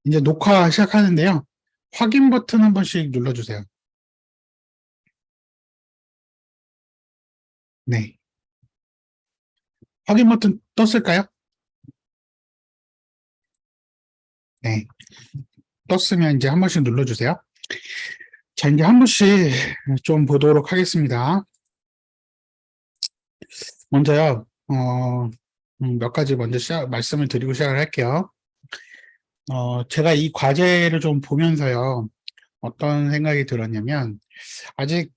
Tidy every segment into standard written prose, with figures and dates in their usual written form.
이제 녹화 시작하는데요. 확인 버튼 한 번씩 눌러주세요. 네. 확인 버튼 떴을까요? 네. 떴으면 이제 한 번씩 눌러주세요. 자, 이제 한 번씩 좀 보도록 하겠습니다. 먼저요, 몇 가지 먼저 말씀을 드리고 시작을 할게요. 제가 이 과제를 좀 보면서요, 어떤 생각이 들었냐면, 아직,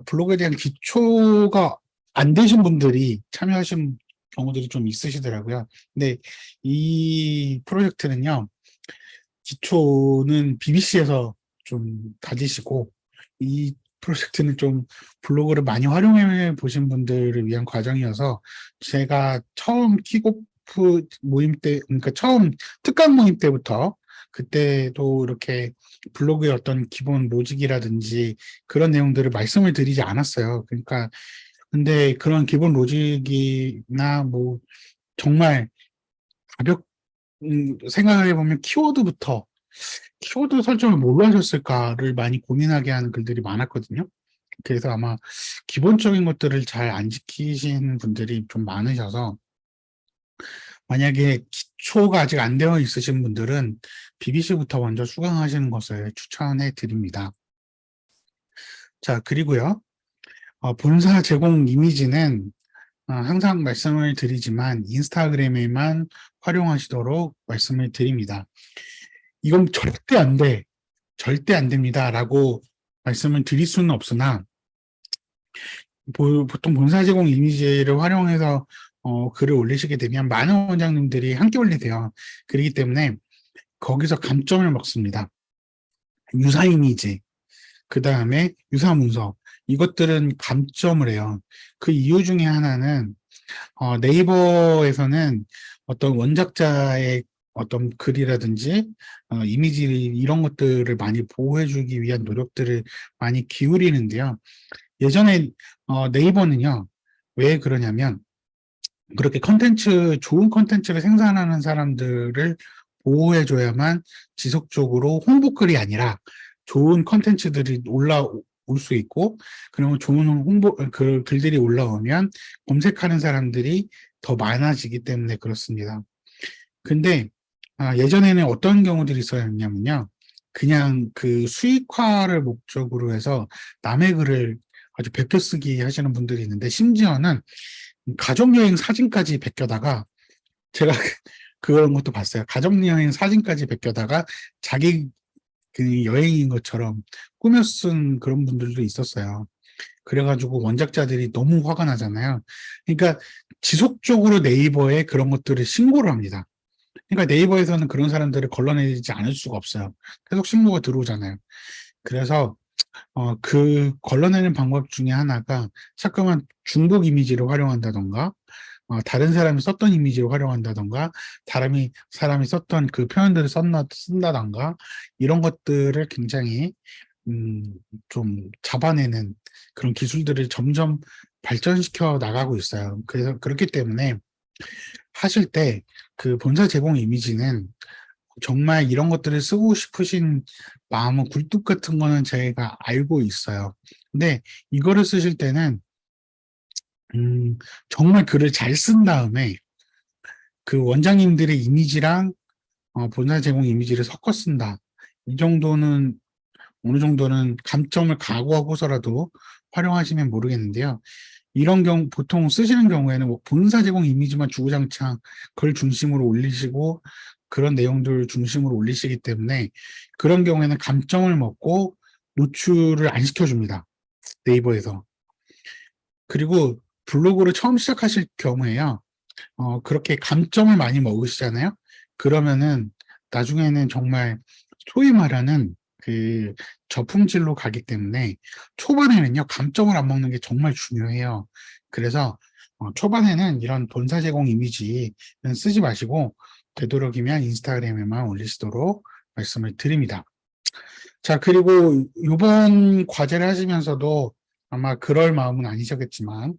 블로그에 대한 기초가 안 되신 분들이 참여하신 경우들이 좀 있으시더라고요. 근데 이 프로젝트는요, 기초는 BBC에서 좀 가지시고, 이 프로젝트는 좀 블로그를 많이 활용해 보신 분들을 위한 과정이어서, 제가 처음 킥오프 모임 때, 그러니까 처음 특강 모임 때부터, 그때도 이렇게 블로그의 어떤 기본 로직이라든지 그런 내용들을 말씀을 드리지 않았어요. 그러니까, 근데 그런 기본 로직이나 뭐, 정말 생각을 해보면 키워드 설정을 뭘로 하셨을까를 많이 고민하게 하는 글들이 많았거든요. 그래서 아마 기본적인 것들을 잘 안 지키신 분들이 좀 많으셔서, 만약에 기초가 아직 안 되어 있으신 분들은 BBC부터 먼저 수강하시는 것을 추천해 드립니다. 자, 그리고요. 본사 제공 이미지는 항상 말씀을 드리지만 인스타그램에만 활용하시도록 말씀을 드립니다. 이건 절대 안 돼. 절대 안 됩니다. 라고 말씀을 드릴 수는 없으나, 보통 본사 제공 이미지를 활용해서 글을 올리시게 되면 많은 원장님들이 함께 올리세요. 그렇기 때문에 거기서 감점을 먹습니다. 유사 이미지, 그 다음에 유사 문서, 이것들은 감점을 해요. 그 이유 중에 하나는 네이버에서는 어떤 원작자의 어떤 글이라든지 이미지 이런 것들을 많이 보호해주기 위한 노력들을 많이 기울이는데요. 예전에 네이버는요, 왜 그러냐면 그렇게 좋은 컨텐츠를 생산하는 사람들을 보호해줘야만 지속적으로 홍보글이 아니라 좋은 컨텐츠들이 올라올 수 있고, 그러면 좋은 글들이 올라오면 검색하는 사람들이 더 많아지기 때문에 그렇습니다. 근데 예전에는 어떤 경우들이 있었냐면요. 그냥 그 수익화를 목적으로 해서 남의 글을 아주 베껴쓰기 하시는 분들이 있는데, 심지어는 가족여행 사진까지 베껴다가, 제가 그런 것도 봤어요. 가족여행 사진까지 베껴다가 자기 그 여행인 것처럼 꾸며 쓴 그런 분들도 있었어요. 그래가지고 원작자들이 너무 화가 나잖아요. 그러니까 지속적으로 네이버에 그런 것들을 신고를 합니다. 그러니까 네이버에서는 그런 사람들을 걸러내지 않을 수가 없어요. 계속 신고가 들어오잖아요. 그래서 그 걸러내는 방법 중에 하나가 자꾸만 중복 이미지를 활용한다던가, 다른 사람이 썼던 이미지를 활용한다던가, 사람이 썼던 그 표현들을 쓴다던가, 이런 것들을 굉장히 음, 좀 잡아내는 그런 기술들을 점점 발전시켜 나가고 있어요. 그래서 그렇기 때문에 하실 때 그 본사 제공 이미지는 정말 이런 것들을 쓰고 싶으신 마음은 굴뚝 같은 거는 저희가 알고 있어요. 근데 이거를 쓰실 때는 정말 글을 잘 쓴 다음에 그 원장님들의 이미지랑 본사 제공 이미지를 섞어 쓴다. 이 정도는 어느 정도는 감점을 각오하고서라도 활용하시면 모르겠는데요. 이런 경우 보통 쓰시는 경우에는 뭐 본사 제공 이미지만 주구장창 글 중심으로 올리시고 그런 내용들 중심으로 올리시기 때문에 그런 경우에는 감점을 먹고 노출을 안 시켜줍니다. 네이버에서. 그리고 블로그를 처음 시작하실 경우에요. 그렇게 감점을 많이 먹으시잖아요. 그러면은 나중에는 정말 소위 말하는 그 저품질로 가기 때문에 초반에는요, 감점을 안 먹는 게 정말 중요해요. 그래서 초반에는 이런 본사 제공 이미지는 쓰지 마시고 되도록이면 인스타그램에만 올리시도록 말씀을 드립니다. 자, 그리고 이번 과제를 하시면서도 아마 그럴 마음은 아니셨겠지만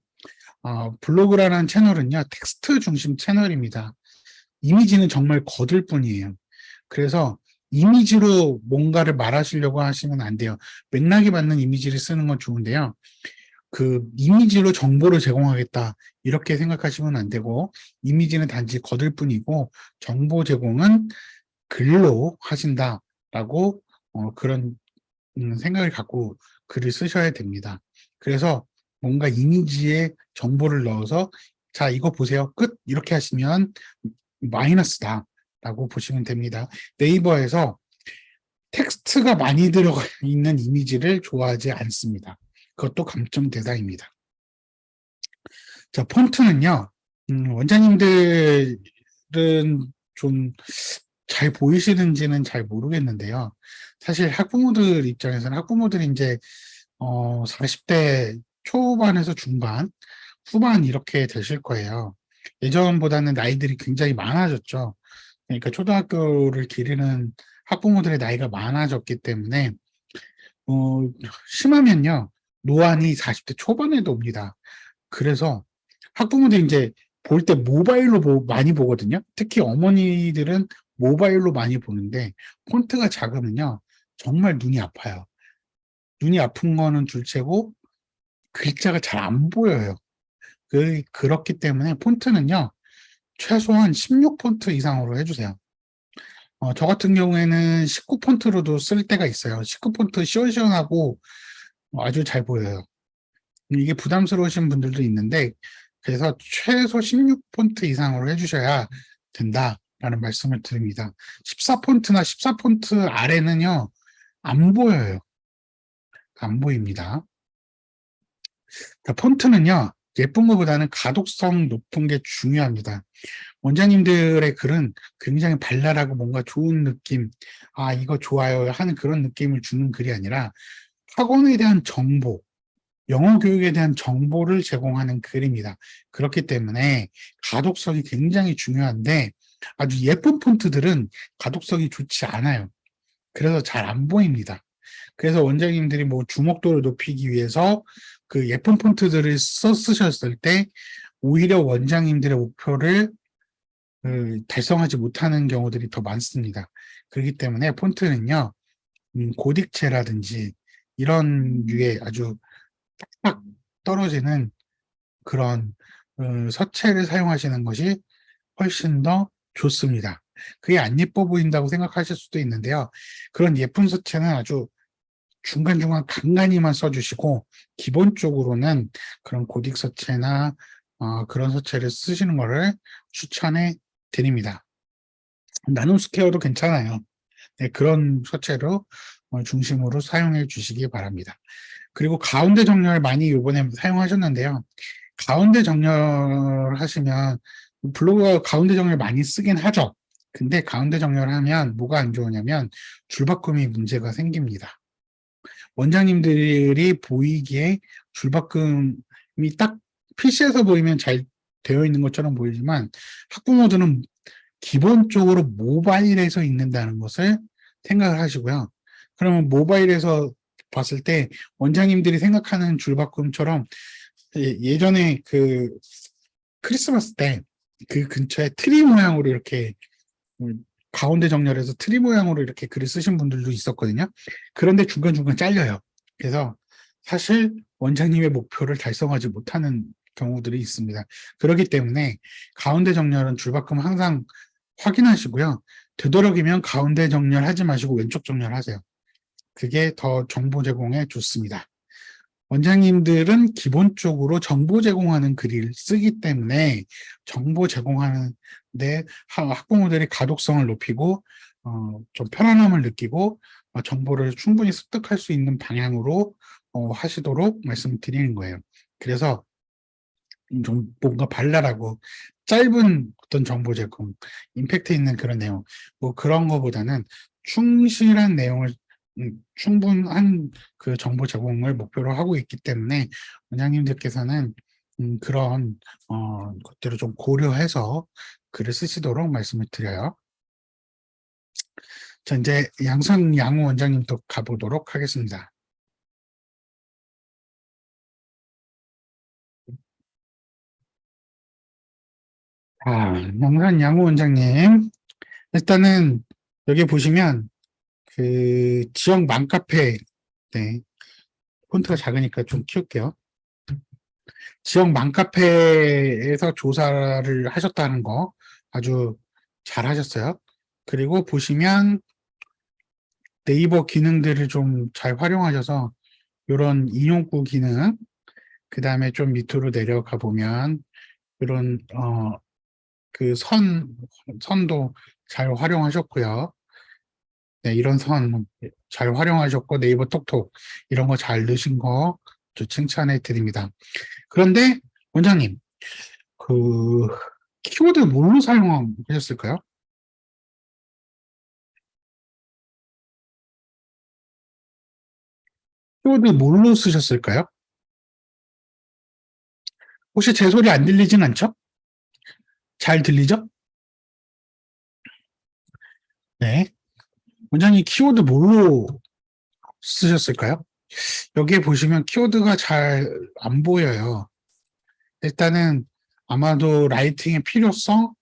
블로그라는 채널은요, 텍스트 중심 채널입니다. 이미지는 정말 거들 뿐이에요. 그래서 이미지로 뭔가를 말하시려고 하시면 안 돼요. 맥락이 맞는 이미지를 쓰는 건 좋은데요. 그 이미지로 정보를 제공하겠다 이렇게 생각하시면 안 되고, 이미지는 단지 거들 뿐이고 정보 제공은 글로 하신다라고 그런 생각을 갖고 글을 쓰셔야 됩니다. 그래서 뭔가 이미지에 정보를 넣어서 자, 이거 보세요. 끝. 이렇게 하시면 마이너스다라고 보시면 됩니다. 네이버에서 텍스트가 많이 들어가 있는 이미지를 좋아하지 않습니다. 그것도 감점 대상입니다. 자, 폰트는요, 원장님들은 좀 잘 보이시는지는 잘 모르겠는데요. 사실 학부모들 입장에서는 학부모들이 이제 40대 초반에서 중반, 후반 이렇게 되실 거예요. 예전보다는 나이들이 굉장히 많아졌죠. 그러니까 초등학교를 기르는 학부모들의 나이가 많아졌기 때문에 어, 심하면요, 노안이 40대 초반에도 옵니다. 그래서 학부모들이 이제 볼 때 모바일로 많이 보거든요. 특히 어머니들은 모바일로 많이 보는데 폰트가 작으면요, 정말 눈이 아파요. 눈이 아픈 거는 둘째고 글자가 잘 안 보여요. 그렇기 때문에 폰트는요, 최소한 16폰트 이상으로 해주세요. 저 같은 경우에는 19폰트로도 쓸 때가 있어요. 19폰트 시원시원하고 아주 잘 보여요. 이게 부담스러우신 분들도 있는데, 그래서 최소 16폰트 이상으로 해주셔야 된다라는 말씀을 드립니다. 14폰트나 14폰트 아래는요, 안 보여요. 안 보입니다. 그러니까 폰트는요, 예쁜 것보다는 가독성 높은 게 중요합니다. 원장님들의 글은 굉장히 발랄하고 뭔가 좋은 느낌, 아, 이거 좋아요 하는 그런 느낌을 주는 글이 아니라 학원에 대한 정보, 영어 교육에 대한 정보를 제공하는 글입니다. 그렇기 때문에 가독성이 굉장히 중요한데 아주 예쁜 폰트들은 가독성이 좋지 않아요. 그래서 잘 안 보입니다. 그래서 원장님들이 뭐 주목도를 높이기 위해서 그 예쁜 폰트들을 쓰셨을 때 오히려 원장님들의 목표를 달성하지 못하는 경우들이 더 많습니다. 그렇기 때문에 폰트는요, 고딕체라든지 이런 류의 아주 딱 떨어지는 그런 서체를 사용하시는 것이 훨씬 더 좋습니다. 그게 안 예뻐 보인다고 생각하실 수도 있는데요. 그런 예쁜 서체는 아주 중간중간 간간히만 써주시고, 기본적으로는 그런 고딕 서체나 그런 서체를 쓰시는 것을 추천해 드립니다. 나눔 스퀘어도 괜찮아요. 네, 그런 서체로 중심으로 사용해 주시기 바랍니다. 그리고 가운데 정렬 많이 이번에 사용하셨는데요. 가운데 정렬 하시면 블로그가 가운데 정렬 많이 쓰긴 하죠. 근데 가운데 정렬하면 뭐가 안 좋으냐면 줄바꿈이 문제가 생깁니다. 원장님들이 보이기에 줄바꿈이 딱 PC에서 보이면 잘 되어 있는 것처럼 보이지만 학부모들은 기본적으로 모바일에서 읽는다는 것을 생각을 하시고요. 그러면 모바일에서 봤을 때 원장님들이 생각하는 줄바꿈처럼 예전에 그 크리스마스 때 그 근처에 트리 모양으로 이렇게 가운데 정렬해서 트리 모양으로 이렇게 글을 쓰신 분들도 있었거든요. 그런데 중간중간 잘려요. 그래서 사실 원장님의 목표를 달성하지 못하는 경우들이 있습니다. 그렇기 때문에 가운데 정렬은 줄바꿈 항상 확인하시고요. 되도록이면 가운데 정렬하지 마시고 왼쪽 정렬하세요. 그게 더 정보 제공에 좋습니다. 원장님들은 기본적으로 정보 제공하는 글을 쓰기 때문에 정보 제공하는데 학부모들이 가독성을 높이고 좀 편안함을 느끼고 정보를 충분히 습득할 수 있는 방향으로 하시도록 말씀드리는 거예요. 그래서 좀 뭔가 발랄하고 짧은 어떤 정보 제공, 임팩트 있는 그런 내용, 뭐 그런 거보다는 충실한 내용을 충분한 그 정보 제공을 목표로 하고 있기 때문에 원장님들께서는 그런 것들을 좀 고려해서 글을 쓰시도록 말씀을 드려요. 자, 이제 양성 양호 원장님 또 가보도록 하겠습니다. 양산 양호 원장님, 일단은 여기 보시면 그 지역 맘카페, 네, 폰트가 작으니까 좀 키울게요. 지역 맘카페에서 조사를 하셨다는 거 아주 잘 하셨어요. 그리고 보시면 네이버 기능들을 좀 잘 활용하셔서 이런 인용구 기능, 그 다음에 좀 밑으로 내려가 보면 이런 그 선도 잘 활용하셨고요. 네, 이런 선 잘 활용하셨고 네이버 톡톡 이런 거 잘 넣으신 거 저 칭찬해 드립니다. 그런데 원장님, 그 키워드 뭘로 사용하셨을까요? 키워드 뭘로 쓰셨을까요? 혹시 제 소리 안 들리진 않죠? 잘 들리죠? 네. 원장님 키워드 뭘로 쓰셨을까요? 여기에 보시면 키워드가 잘 안 보여요. 일단은 아마도 라이팅의 필요성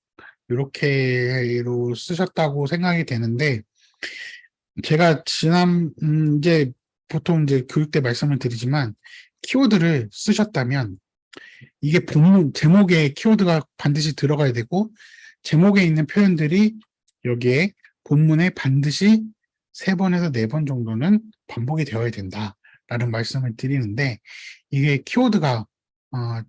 이렇게로 쓰셨다고 생각이 되는데 제가 이제 보통 이제 교육 때 말씀을 드리지만 키워드를 쓰셨다면 이게 본문 제목에 키워드가 반드시 들어가야 되고 제목에 있는 표현들이 여기에 본문에 반드시 3번에서 4번 정도는 반복이 되어야 된다라는 말씀을 드리는데 이게 키워드가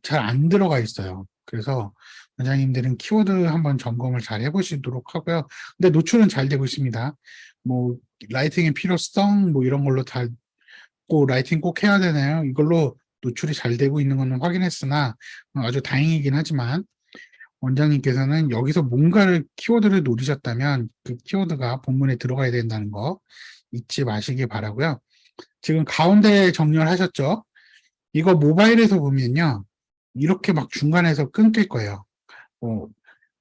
잘 안 들어가 있어요. 그래서 원장님들은 키워드 한번 점검을 잘 해보시도록 하고요. 근데 노출은 잘 되고 있습니다. 뭐 라이팅의 필요성 뭐 이런 걸로 다 꼭 라이팅 꼭 해야 되나요? 이걸로 노출이 잘 되고 있는 거는 확인했으나 아주 다행이긴 하지만 원장님께서는 여기서 뭔가를 키워드를 노리셨다면 그 키워드가 본문에 들어가야 된다는 거 잊지 마시기 바라고요. 지금 가운데 정렬하셨죠? 이거 모바일에서 보면요. 이렇게 막 중간에서 끊길 거예요. 뭐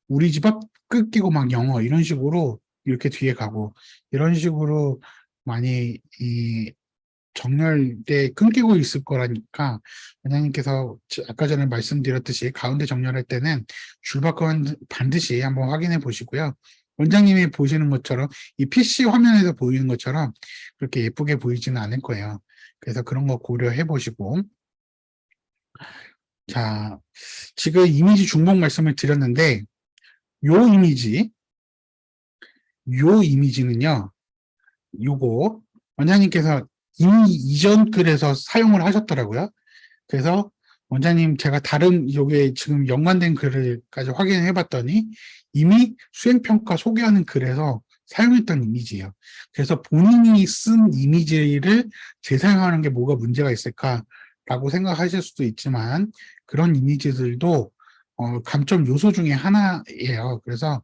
우리 집 앞 끊기고 막 영어 이런 식으로 이렇게 뒤에 가고 이런 식으로 많이 정렬돼 끊기고 있을 거라니까 원장님께서 아까 전에 말씀드렸듯이 가운데 정렬할 때는 줄바꿈 반드시 한번 확인해 보시고요. 원장님이 보시는 것처럼 이 PC 화면에서 보이는 것처럼 그렇게 예쁘게 보이지는 않을 거예요. 그래서 그런 거 고려해 보시고 자 지금 이미지 중복 말씀을 드렸는데 요 이미지 요 이미지는요 요거 원장님께서 이미 이전 글에서 사용을 하셨더라고요. 그래서 원장님 제가 다른 요게 지금 연관된 글을까지 확인해 봤더니 이미 수행평가 소개하는 글에서 사용했던 이미지예요. 그래서 본인이 쓴 이미지를 재사용하는 게 뭐가 문제가 있을까라고 생각하실 수도 있지만 그런 이미지들도 감점 요소 중에 하나예요. 그래서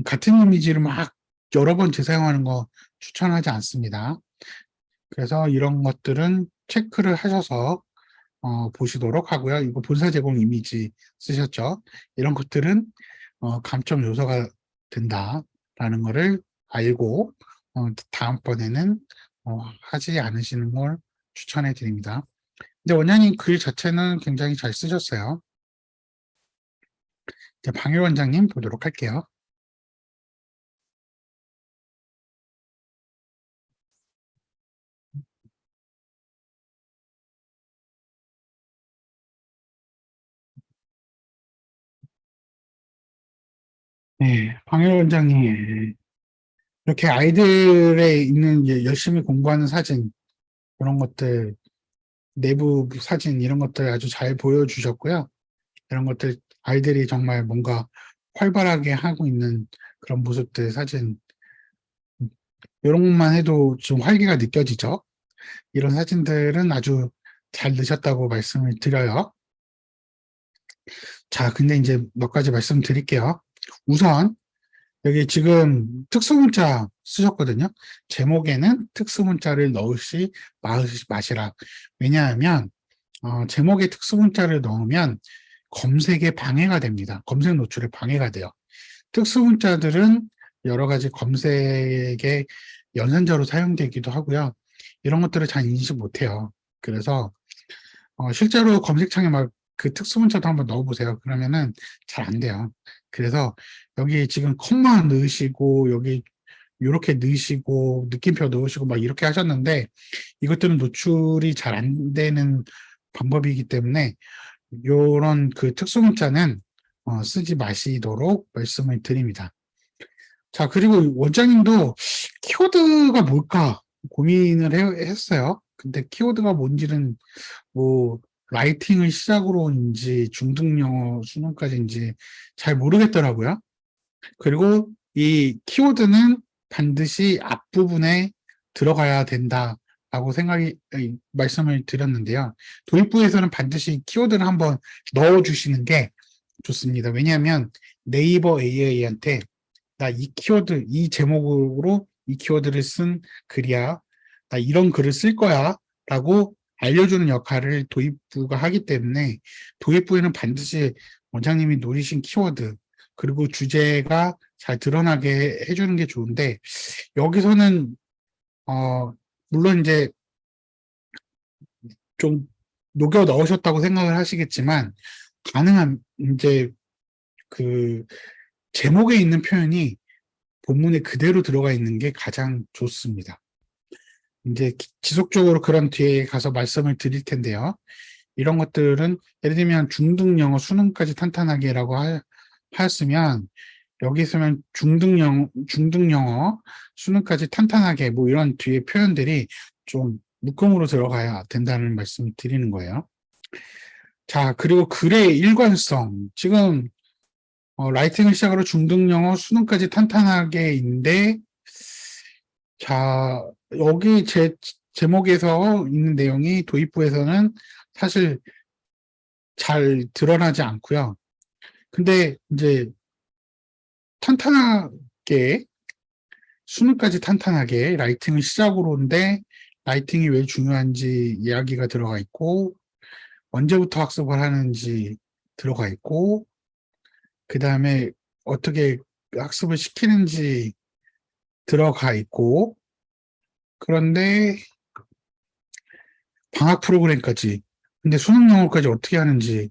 같은 이미지를 막 여러 번 재사용하는 거 추천하지 않습니다. 그래서 이런 것들은 체크를 하셔서 보시도록 하고요. 이거 본사 제공 이미지 쓰셨죠? 이런 것들은 감점 요소가 된다라는 거를 알고 다음번에는 하지 않으시는 걸 추천해 드립니다. 근데 원장님 글 자체는 굉장히 잘 쓰셨어요. 이제 방일 원장님 보도록 할게요. 네, 방일 원장님 이렇게 아이들의 있는 열심히 공부하는 사진 그런 것들 내부 사진 이런 것들 아주 잘 보여주셨고요. 이런 것들 아이들이 정말 뭔가 활발하게 하고 있는 그런 모습들 사진 이런 것만 해도 좀 활기가 느껴지죠. 이런 사진들은 아주 잘 넣으셨다고 말씀을 드려요. 자, 근데 이제 몇 가지 말씀드릴게요. 우선 여기 지금 특수문자 쓰셨거든요. 제목에는 특수문자를 넣으시 마시라. 왜냐하면 제목에 특수문자를 넣으면 검색에 방해가 됩니다. 검색 노출에 방해가 돼요. 특수문자들은 여러 가지 검색에 연산자로 사용되기도 하고요. 이런 것들을 잘 인식 못해요. 그래서 실제로 검색창에 막 그 특수문자도 한번 넣어보세요. 그러면은 잘 안 돼요. 그래서 여기 지금 콤마 넣으시고 여기 이렇게 넣으시고 느낌표 넣으시고 막 이렇게 하셨는데 이것들은 노출이 잘 안 되는 방법이기 때문에 이런 그 특수문자는 쓰지 마시도록 말씀을 드립니다. 자, 그리고 원장님도 키워드가 뭘까 고민을 했어요. 근데 키워드가 뭔지는 뭐 라이팅을 시작으로인지 중등영어 수능까지인지 잘 모르겠더라고요. 그리고 이 키워드는 반드시 앞부분에 들어가야 된다라고 말씀을 드렸는데요. 도입부에서는 반드시 키워드를 한번 넣어주시는 게 좋습니다. 왜냐하면 네이버 AI한테 나 이 키워드, 이 제목으로 이 키워드를 쓴 글이야. 나 이런 글을 쓸 거야. 라고 알려주는 역할을 도입부가 하기 때문에 도입부에는 반드시 원장님이 노리신 키워드, 그리고 주제가 잘 드러나게 해주는 게 좋은데, 여기서는, 물론 이제 좀 녹여 넣으셨다고 생각을 하시겠지만, 가능한, 이제 그 제목에 있는 표현이 본문에 그대로 들어가 있는 게 가장 좋습니다. 이제 지속적으로 그런 뒤에 가서 말씀을 드릴 텐데요. 이런 것들은 예를 들면 중등 영어 수능까지 탄탄하게라고 하였으면 여기 있으면 중등 영어 수능까지 탄탄하게 뭐 이런 뒤에 표현들이 좀 묶음으로 들어가야 된다는 말씀을 드리는 거예요. 자, 그리고 글의 일관성. 지금 라이팅을 시작으로 중등 영어 수능까지 탄탄하게인데 자, 여기 제목에서 있는 내용이 도입부에서는 사실 잘 드러나지 않고요. 근데 이제 탄탄하게, 수능까지 탄탄하게 라이팅을 시작으로인데 라이팅이 왜 중요한지 이야기가 들어가 있고, 언제부터 학습을 하는지 들어가 있고, 그 다음에 어떻게 학습을 시키는지 들어가 있고, 그런데 방학 프로그램까지, 근데 수능 영어까지 어떻게 하는지,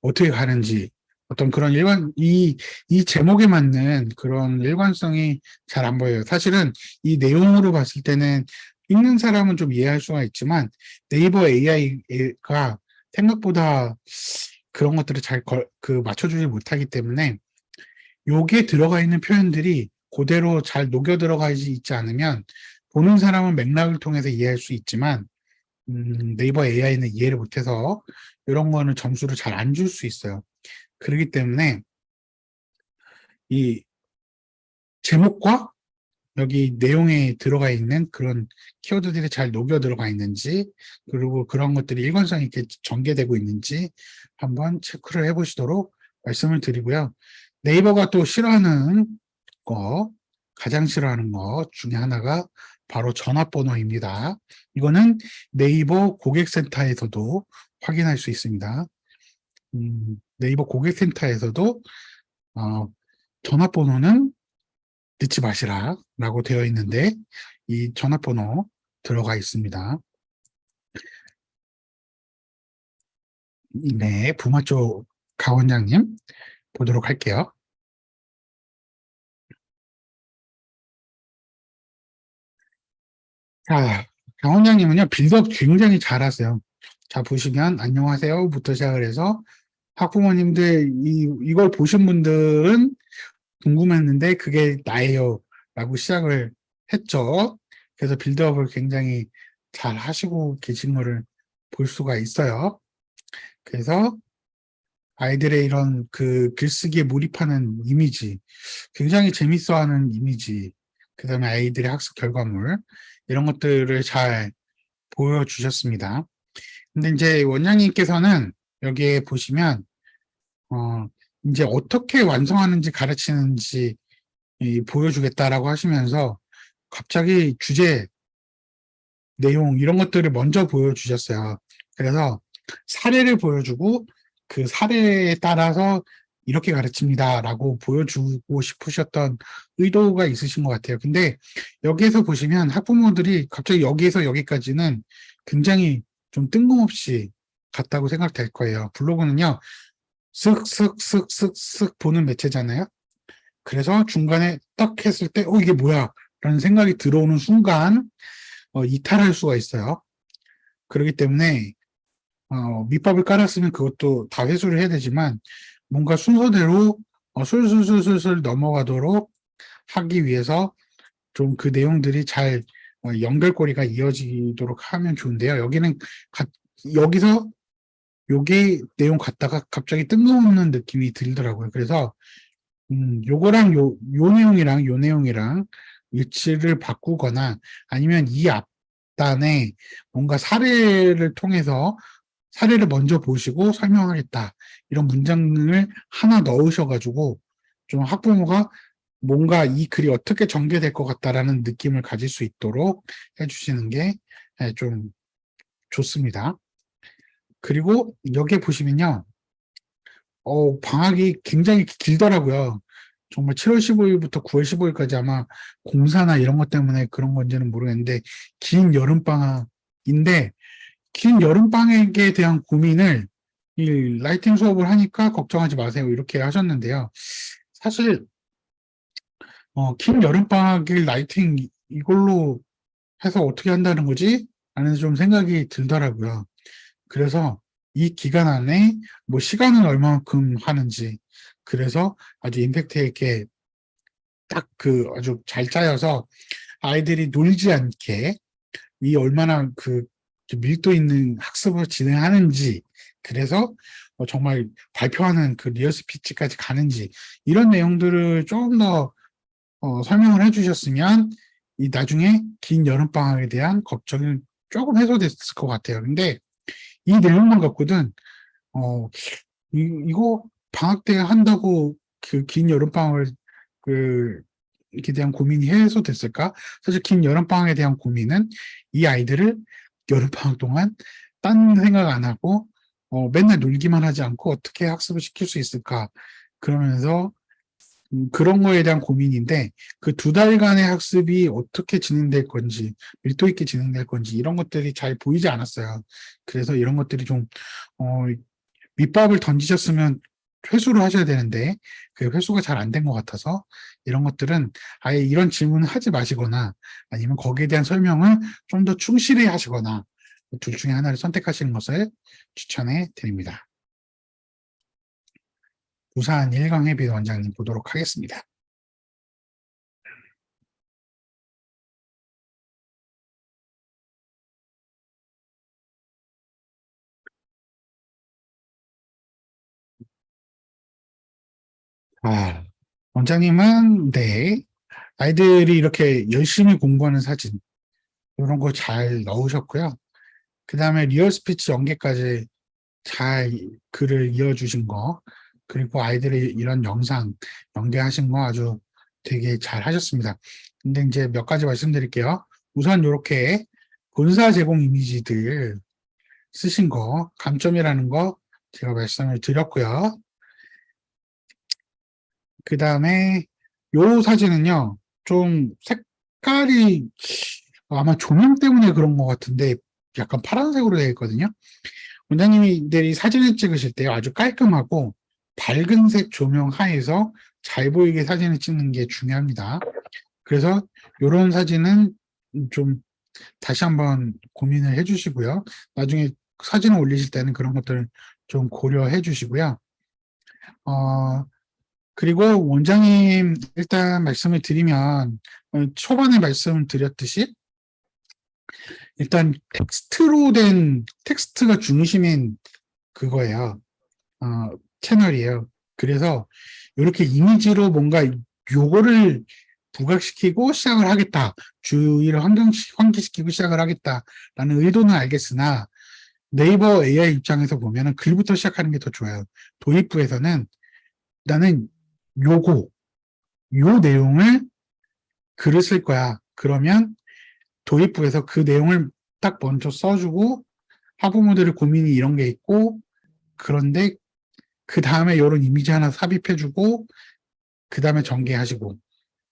어떻게 가는지, 어떤 그런 이 제목에 맞는 그런 일관성이 잘 안 보여요. 사실은 이 내용으로 봤을 때는 읽는 사람은 좀 이해할 수가 있지만 네이버 AI가 생각보다 그런 것들을 맞춰주지 못하기 때문에 요게 들어가 있는 표현들이 그대로 잘 녹여 들어가지 있지 않으면 보는 사람은 맥락을 통해서 이해할 수 있지만 네이버 AI는 이해를 못해서 이런 거는 점수를 잘 안 줄 수 있어요. 그렇기 때문에 이 제목과 여기 내용에 들어가 있는 그런 키워드들이 잘 녹여 들어가 있는지, 그리고 그런 것들이 일관성 있게 전개되고 있는지 한번 체크를 해보시도록 말씀을 드리고요. 네이버가 또 싫어하는 거, 가장 싫어하는 것 중에 하나가 바로 전화번호입니다. 이거는 네이버 고객센터에서도 확인할 수 있습니다. 네이버 고객센터에서도 전화번호는 넣지 마시라 라고 되어 있는데 이 전화번호 들어가 있습니다. 네, 부마 쪽 강원장님 보도록 할게요. 자, 강원장님은요, 빌드업 굉장히 잘하세요. 자, 보시면 안녕하세요부터 시작을 해서 학부모님들 이걸 보신 분들은 궁금했는데 그게 나예요 라고 시작을 했죠. 그래서 빌드업을 굉장히 잘 하시고 계신 거를 볼 수가 있어요. 그래서 아이들의 이런 그 글쓰기에 몰입하는 이미지, 굉장히 재밌어하는 이미지, 그 다음에 아이들의 학습 결과물, 이런 것들을 잘 보여주셨습니다. 근데 이제 원장님께서는 여기에 보시면, 어, 이제 어떻게 완성하는지 가르치는지 보여주겠다라고 하시면서 갑자기 주제, 내용, 이런 것들을 먼저 보여주셨어요. 그래서 사례를 보여주고 그 사례에 따라서 이렇게 가르칩니다라고 보여주고 싶으셨던 의도가 있으신 것 같아요. 근데 여기에서 보시면 학부모들이 갑자기 여기에서 여기까지는 굉장히 좀 뜬금없이 갔다고 생각될 거예요. 블로그는요, 쓱쓱쓱쓱쓱 보는 매체잖아요. 그래서 중간에 딱 했을 때, 이게 뭐야? 라는 생각이 들어오는 순간, 이탈할 수가 있어요. 그렇기 때문에, 밑밥을 깔았으면 그것도 다 회수를 해야 되지만, 뭔가 순서대로, 술술술술술 넘어가도록 하기 위해서 좀 그 내용들이 잘 연결고리가 이어지도록 하면 좋은데요. 여기서 요게 내용 같다가 갑자기 뜬금없는 느낌이 들더라고요. 그래서 요거랑 요 내용이랑 요 내용이랑 위치를 바꾸거나 아니면 이 앞단에 뭔가 사례를 통해서 사례를 먼저 보시고 설명하겠다. 이런 문장을 하나 넣으셔가지고 좀 학부모가 뭔가 이 글이 어떻게 전개될 것 같다라는 느낌을 가질 수 있도록 해주시는 게 좀 좋습니다. 그리고 여기에 보시면요. 방학이 굉장히 길더라고요. 정말 7월 15일부터 9월 15일까지 아마 공사나 이런 것 때문에 그런 건지는 모르겠는데, 긴 여름방학인데, 긴 여름방학에 대한 고민을 이 라이팅 수업을 하니까 걱정하지 마세요. 이렇게 하셨는데요. 사실, 긴 여름방학일 라이팅 이걸로 해서 어떻게 한다는 거지? 라는 좀 생각이 들더라고요. 그래서 이 기간 안에 뭐 시간은 얼마만큼 하는지, 그래서 아주 임팩트 있게 딱 그 아주 잘 짜여서 아이들이 놀지 않게 이 얼마나 그 밀도 있는 학습을 진행하는지, 그래서 정말 발표하는 그 리얼 스피치까지 가는지, 이런 내용들을 조금 더 설명을 해주셨으면 이 나중에 긴 여름방학에 대한 걱정이 조금 해소됐을 것 같아요. 근데 이 내용만 갖고는 어, 이거 방학 때 한다고 그 긴 여름방학을 그 이렇게 대한 고민이 해소됐을까? 사실 긴 여름방학에 대한 고민은 이 아이들을 여름방학 동안 딴 생각 안 하고 맨날 놀기만 하지 않고 어떻게 학습을 시킬 수 있을까? 그러면서 그런 거에 대한 고민인데, 그 2달간의 학습이 어떻게 진행될 건지, 밀도 있게 진행될 건지, 이런 것들이 잘 보이지 않았어요. 그래서 이런 것들이 좀, 어, 밑밥을 던지셨으면 회수를 하셔야 되는데, 그 회수가 잘 안 된 것 같아서, 이런 것들은 아예 이런 질문을 하지 마시거나, 아니면 거기에 대한 설명을 좀 더 충실히 하시거나, 둘 중에 하나를 선택하시는 것을 추천해 드립니다. 부산 일광해비 원장님 보도록 하겠습니다. 아, 원장님은, 네, 아이들이 이렇게 열심히 공부하는 사진, 이런 거 잘 넣으셨고요. 그 다음에 리얼 스피치 연계까지 잘 글을 이어주신 거, 그리고 아이들이 이런 영상 연계하신 거 아주 되게 잘 하셨습니다. 근데 이제 몇 가지 말씀드릴게요. 우선 이렇게 본사 제공 이미지들 쓰신 거, 감점이라는 거 제가 말씀을 드렸고요. 그 다음에 요 사진은요, 좀 색깔이 아마 조명 때문에 그런 것 같은데 약간 파란색으로 되어 있거든요. 원장님들이 사진을 찍으실 때 아주 깔끔하고 밝은색 조명 하에서 잘 보이게 사진을 찍는 게 중요합니다. 그래서 이런 사진은 좀 다시 한번 고민을 해주시고요. 나중에 사진을 올리실 때는 그런 것들을 좀 고려해 주시고요. 어, 그리고 원장님 일단 말씀을 드리면 초반에 말씀을 드렸듯이 일단 텍스트로 된 텍스트가 중심인 그거예요. 어, 채널이에요. 그래서 이렇게 이미지로 뭔가 요거를 부각시키고 시작을 하겠다. 주의를 환기시키고 시작을 하겠다라는 의도는 알겠으나 네이버 AI 입장에서 보면은 글부터 시작하는 게 더 좋아요. 도입부에서는 나는 요거, 요 내용을 글을 쓸 거야. 그러면 도입부에서 그 내용을 딱 먼저 써주고 학부모들의 고민이 이런 게 있고 그런데 그 다음에 이런 이미지 하나 삽입해주고 그 다음에 전개하시고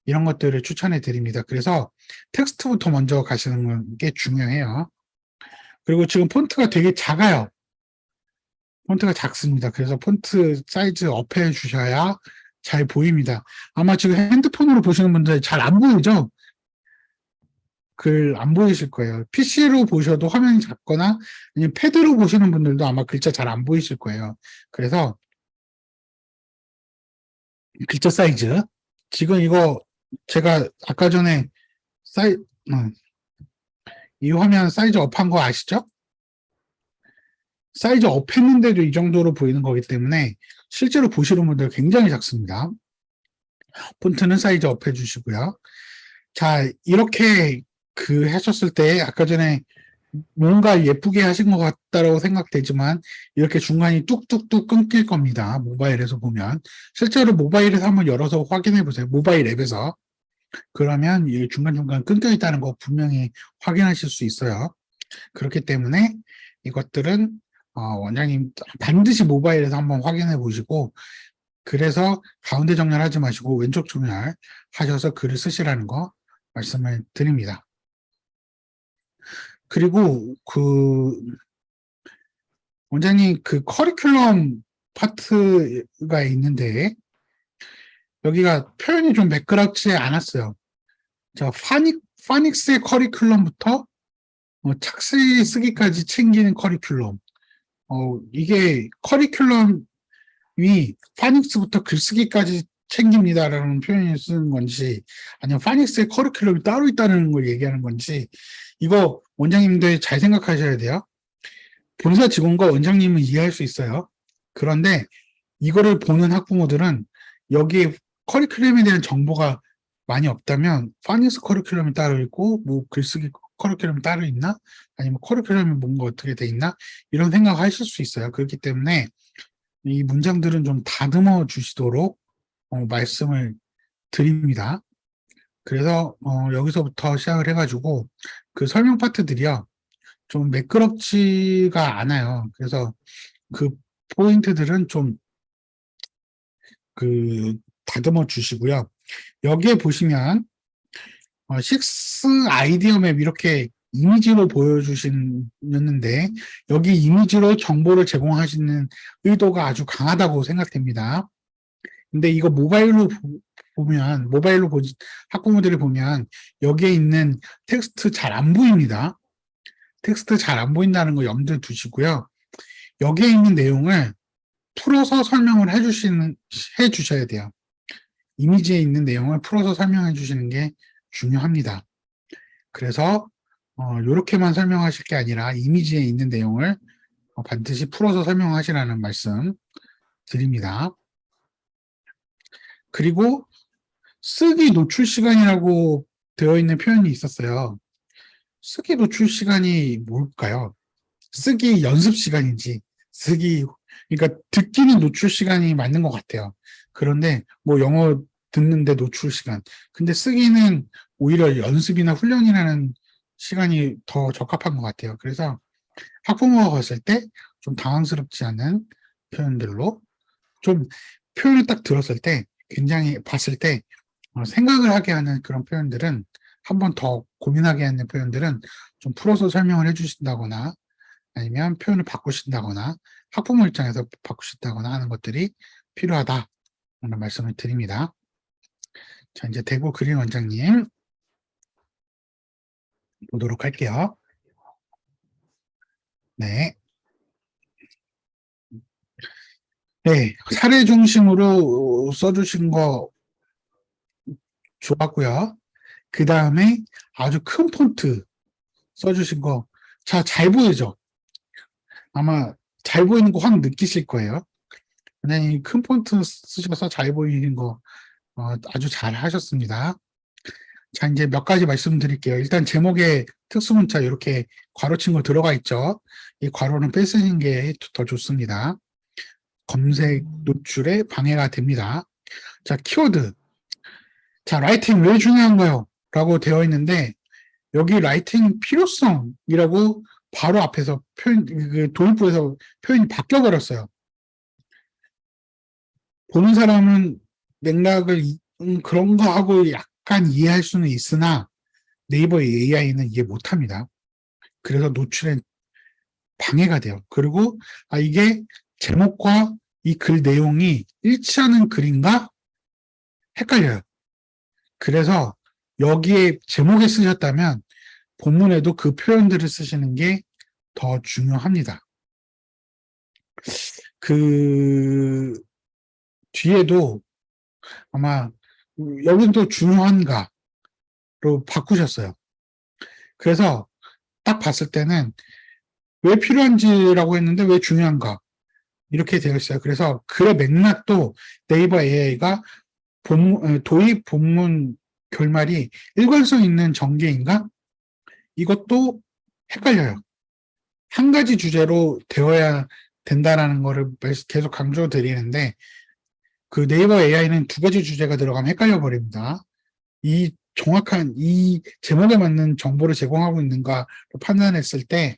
이런 것들을 추천해 드립니다. 그래서 텍스트부터 먼저 가시는 게 중요해요. 그리고 지금 폰트가 되게 작아요. 폰트가 작습니다. 그래서 폰트 사이즈 업해 주셔야 잘 보입니다. 아마 지금 핸드폰으로 보시는 분들 잘 안 보이죠? 글 안 보이실 거예요. PC로 보셔도 화면이 작거나 아니면 패드로 보시는 분들도 아마 글자 잘 안 보이실 거예요. 그래서 글자 사이즈. 지금 이거 제가 아까 전에 이 화면 사이즈 업한 거 아시죠? 사이즈 업 했는데도 이 정도로 보이는 거기 때문에 실제로 보시는 분들 굉장히 작습니다. 폰트는 사이즈 업 해주시고요. 자, 이렇게 하셨을 때 아까 전에 뭔가 예쁘게 하신 것 같다라고 생각되지만 이렇게 중간이 뚝뚝뚝 끊길 겁니다. 모바일에서 보면. 실제로 모바일에서 한번 열어서 확인해 보세요. 모바일 앱에서. 그러면 이 중간중간 끊겨 있다는 거 분명히 확인하실 수 있어요. 그렇기 때문에 이것들은 원장님 반드시 모바일에서 한번 확인해 보시고 그래서 가운데 정렬하지 마시고 왼쪽 정렬 하셔서 글을 쓰시라는 거 말씀을 드립니다. 그리고 원장님 커리큘럼 파트가 있는데 여기가 표현이 좀 매끄럽지 않았어요. 자, 파닉스의 커리큘럼부터 착시 쓰기까지 챙기는 커리큘럼. 이게 커리큘럼이 파닉스부터 글쓰기까지 챙깁니다라는 표현을 쓰는 건지 아니면 파닉스의 커리큘럼이 따로 있다는 걸 얘기하는 건지 이거 원장님들 잘 생각하셔야 돼요. 본사 직원과 원장님은 이해할 수 있어요. 그런데 이거를 보는 학부모들은 여기에 커리큘럼에 대한 정보가 많이 없다면 파닉스 커리큘럼이 따로 있고 뭐 글쓰기 커리큘럼이 따로 있나? 아니면 커리큘럼이 뭔가 어떻게 돼 있나? 이런 생각을 하실 수 있어요. 그렇기 때문에 이 문장들은 좀 다듬어 주시도록 말씀을 드립니다. 그래서 여기서부터 시작을 해가지고 그 설명 파트들이요. 좀 매끄럽지가 않아요. 그래서 그 포인트들은 좀 다듬어 주시고요. 여기에 보시면 식스 아이디어 맵 이렇게 이미지로 보여주셨는데 여기 이미지로 정보를 제공하시는 의도가 아주 강하다고 생각됩니다. 근데 이거 모바일로 학부모들이 보면 여기에 있는 텍스트 잘 안 보입니다. 텍스트 잘 안 보인다는 거 염두에 두시고요. 여기에 있는 내용을 풀어서 설명을 해주셔야 돼요. 이미지에 있는 내용을 풀어서 설명해 주시는 게 중요합니다. 그래서 이렇게만 설명하실 게 아니라 이미지에 있는 내용을 반드시 풀어서 설명하시라는 말씀 드립니다. 그리고 쓰기 노출 시간이라고 되어 있는 표현이 있었어요. 쓰기 노출 시간이 뭘까요? 쓰기 연습 시간인지 그러니까 듣기는 노출 시간이 맞는 것 같아요. 그런데 뭐 영어 듣는데 노출 시간. 근데 쓰기는 오히려 연습이나 훈련이라는 시간이 더 적합한 것 같아요. 그래서 학부모가 봤을 때 좀 당황스럽지 않은 표현들로 좀 표현을 딱 들었을 때 굉장히 봤을 때 생각을 하게 하는 그런 표현들은 한 번 더 고민하게 하는 표현들은 좀 풀어서 설명을 해주신다거나 아니면 표현을 바꾸신다거나 학부모 입장에서 바꾸신다거나 하는 것들이 필요하다는 말씀을 드립니다. 자, 이제 대구 그린 원장님 보도록 할게요. 네. 네, 사례 중심으로 써주신 거 좋았고요. 그 다음에 아주 큰 폰트 써주신 거, 자, 잘 보이죠? 아마 잘 보이는 거 확 느끼실 거예요. 굉장히 큰 폰트 쓰셔서 잘 보이는 거 아주 잘 하셨습니다. 자, 이제 몇 가지 말씀드릴게요. 일단 제목에 특수문자 이렇게 괄호친 거 들어가 있죠. 이 괄호는 빼쓰는 게 더 좋습니다. 검색 노출에 방해가 됩니다. 자, 키워드. 자, 라이팅 왜 중요한가요? 라고 되어 있는데 여기 라이팅 필요성이라고 바로 앞에서 도입부에서 표현이 바뀌어 버렸어요. 보는 사람은 맥락을 그런가 하고 약간 이해할 수는 있으나 네이버 AI는 이해 못합니다. 그래서 노출에 방해가 돼요. 그리고 이게 제목과 이 글 내용이 일치하는 글인가? 헷갈려요. 그래서 여기에 제목에 쓰셨다면 본문에도 그 표현들을 쓰시는 게 더 중요합니다. 그 뒤에도 아마 여긴 또 중요한가로 바꾸셨어요. 그래서 딱 봤을 때는 왜 필요한지라고 했는데 왜 중요한가 이렇게 되어 있어요. 그래서 글의 맥락도 네이버 AI가 도입 본문 결말이 일관성 있는 전개인가? 이것도 헷갈려요. 한 가지 주제로 되어야 된다라는 거를 계속 강조드리는데 그 네이버 AI는 두 가지 주제가 들어가면 헷갈려 버립니다. 이 정확한 이 제목에 맞는 정보를 제공하고 있는가로 판단했을 때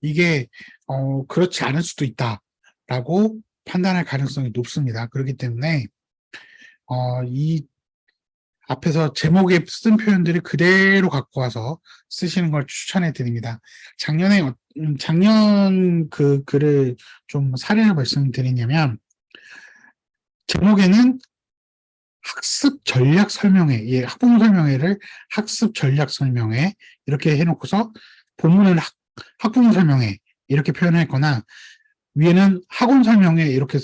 이게 그렇지 않을 수도 있다라고 판단할 가능성이 높습니다. 그렇기 때문에 이 앞에서 제목에 쓴 표현들을 그대로 갖고 와서 쓰시는 걸 추천해 드립니다. 작년 그 글을 좀 사례를 말씀드리냐면, 제목에는 학습 전략 설명회, 예, 학부모 설명회를 학습 전략 설명회, 이렇게 해놓고서 본문은 학부모 설명회, 이렇게 표현했거나, 위에는 학원 설명회, 이렇게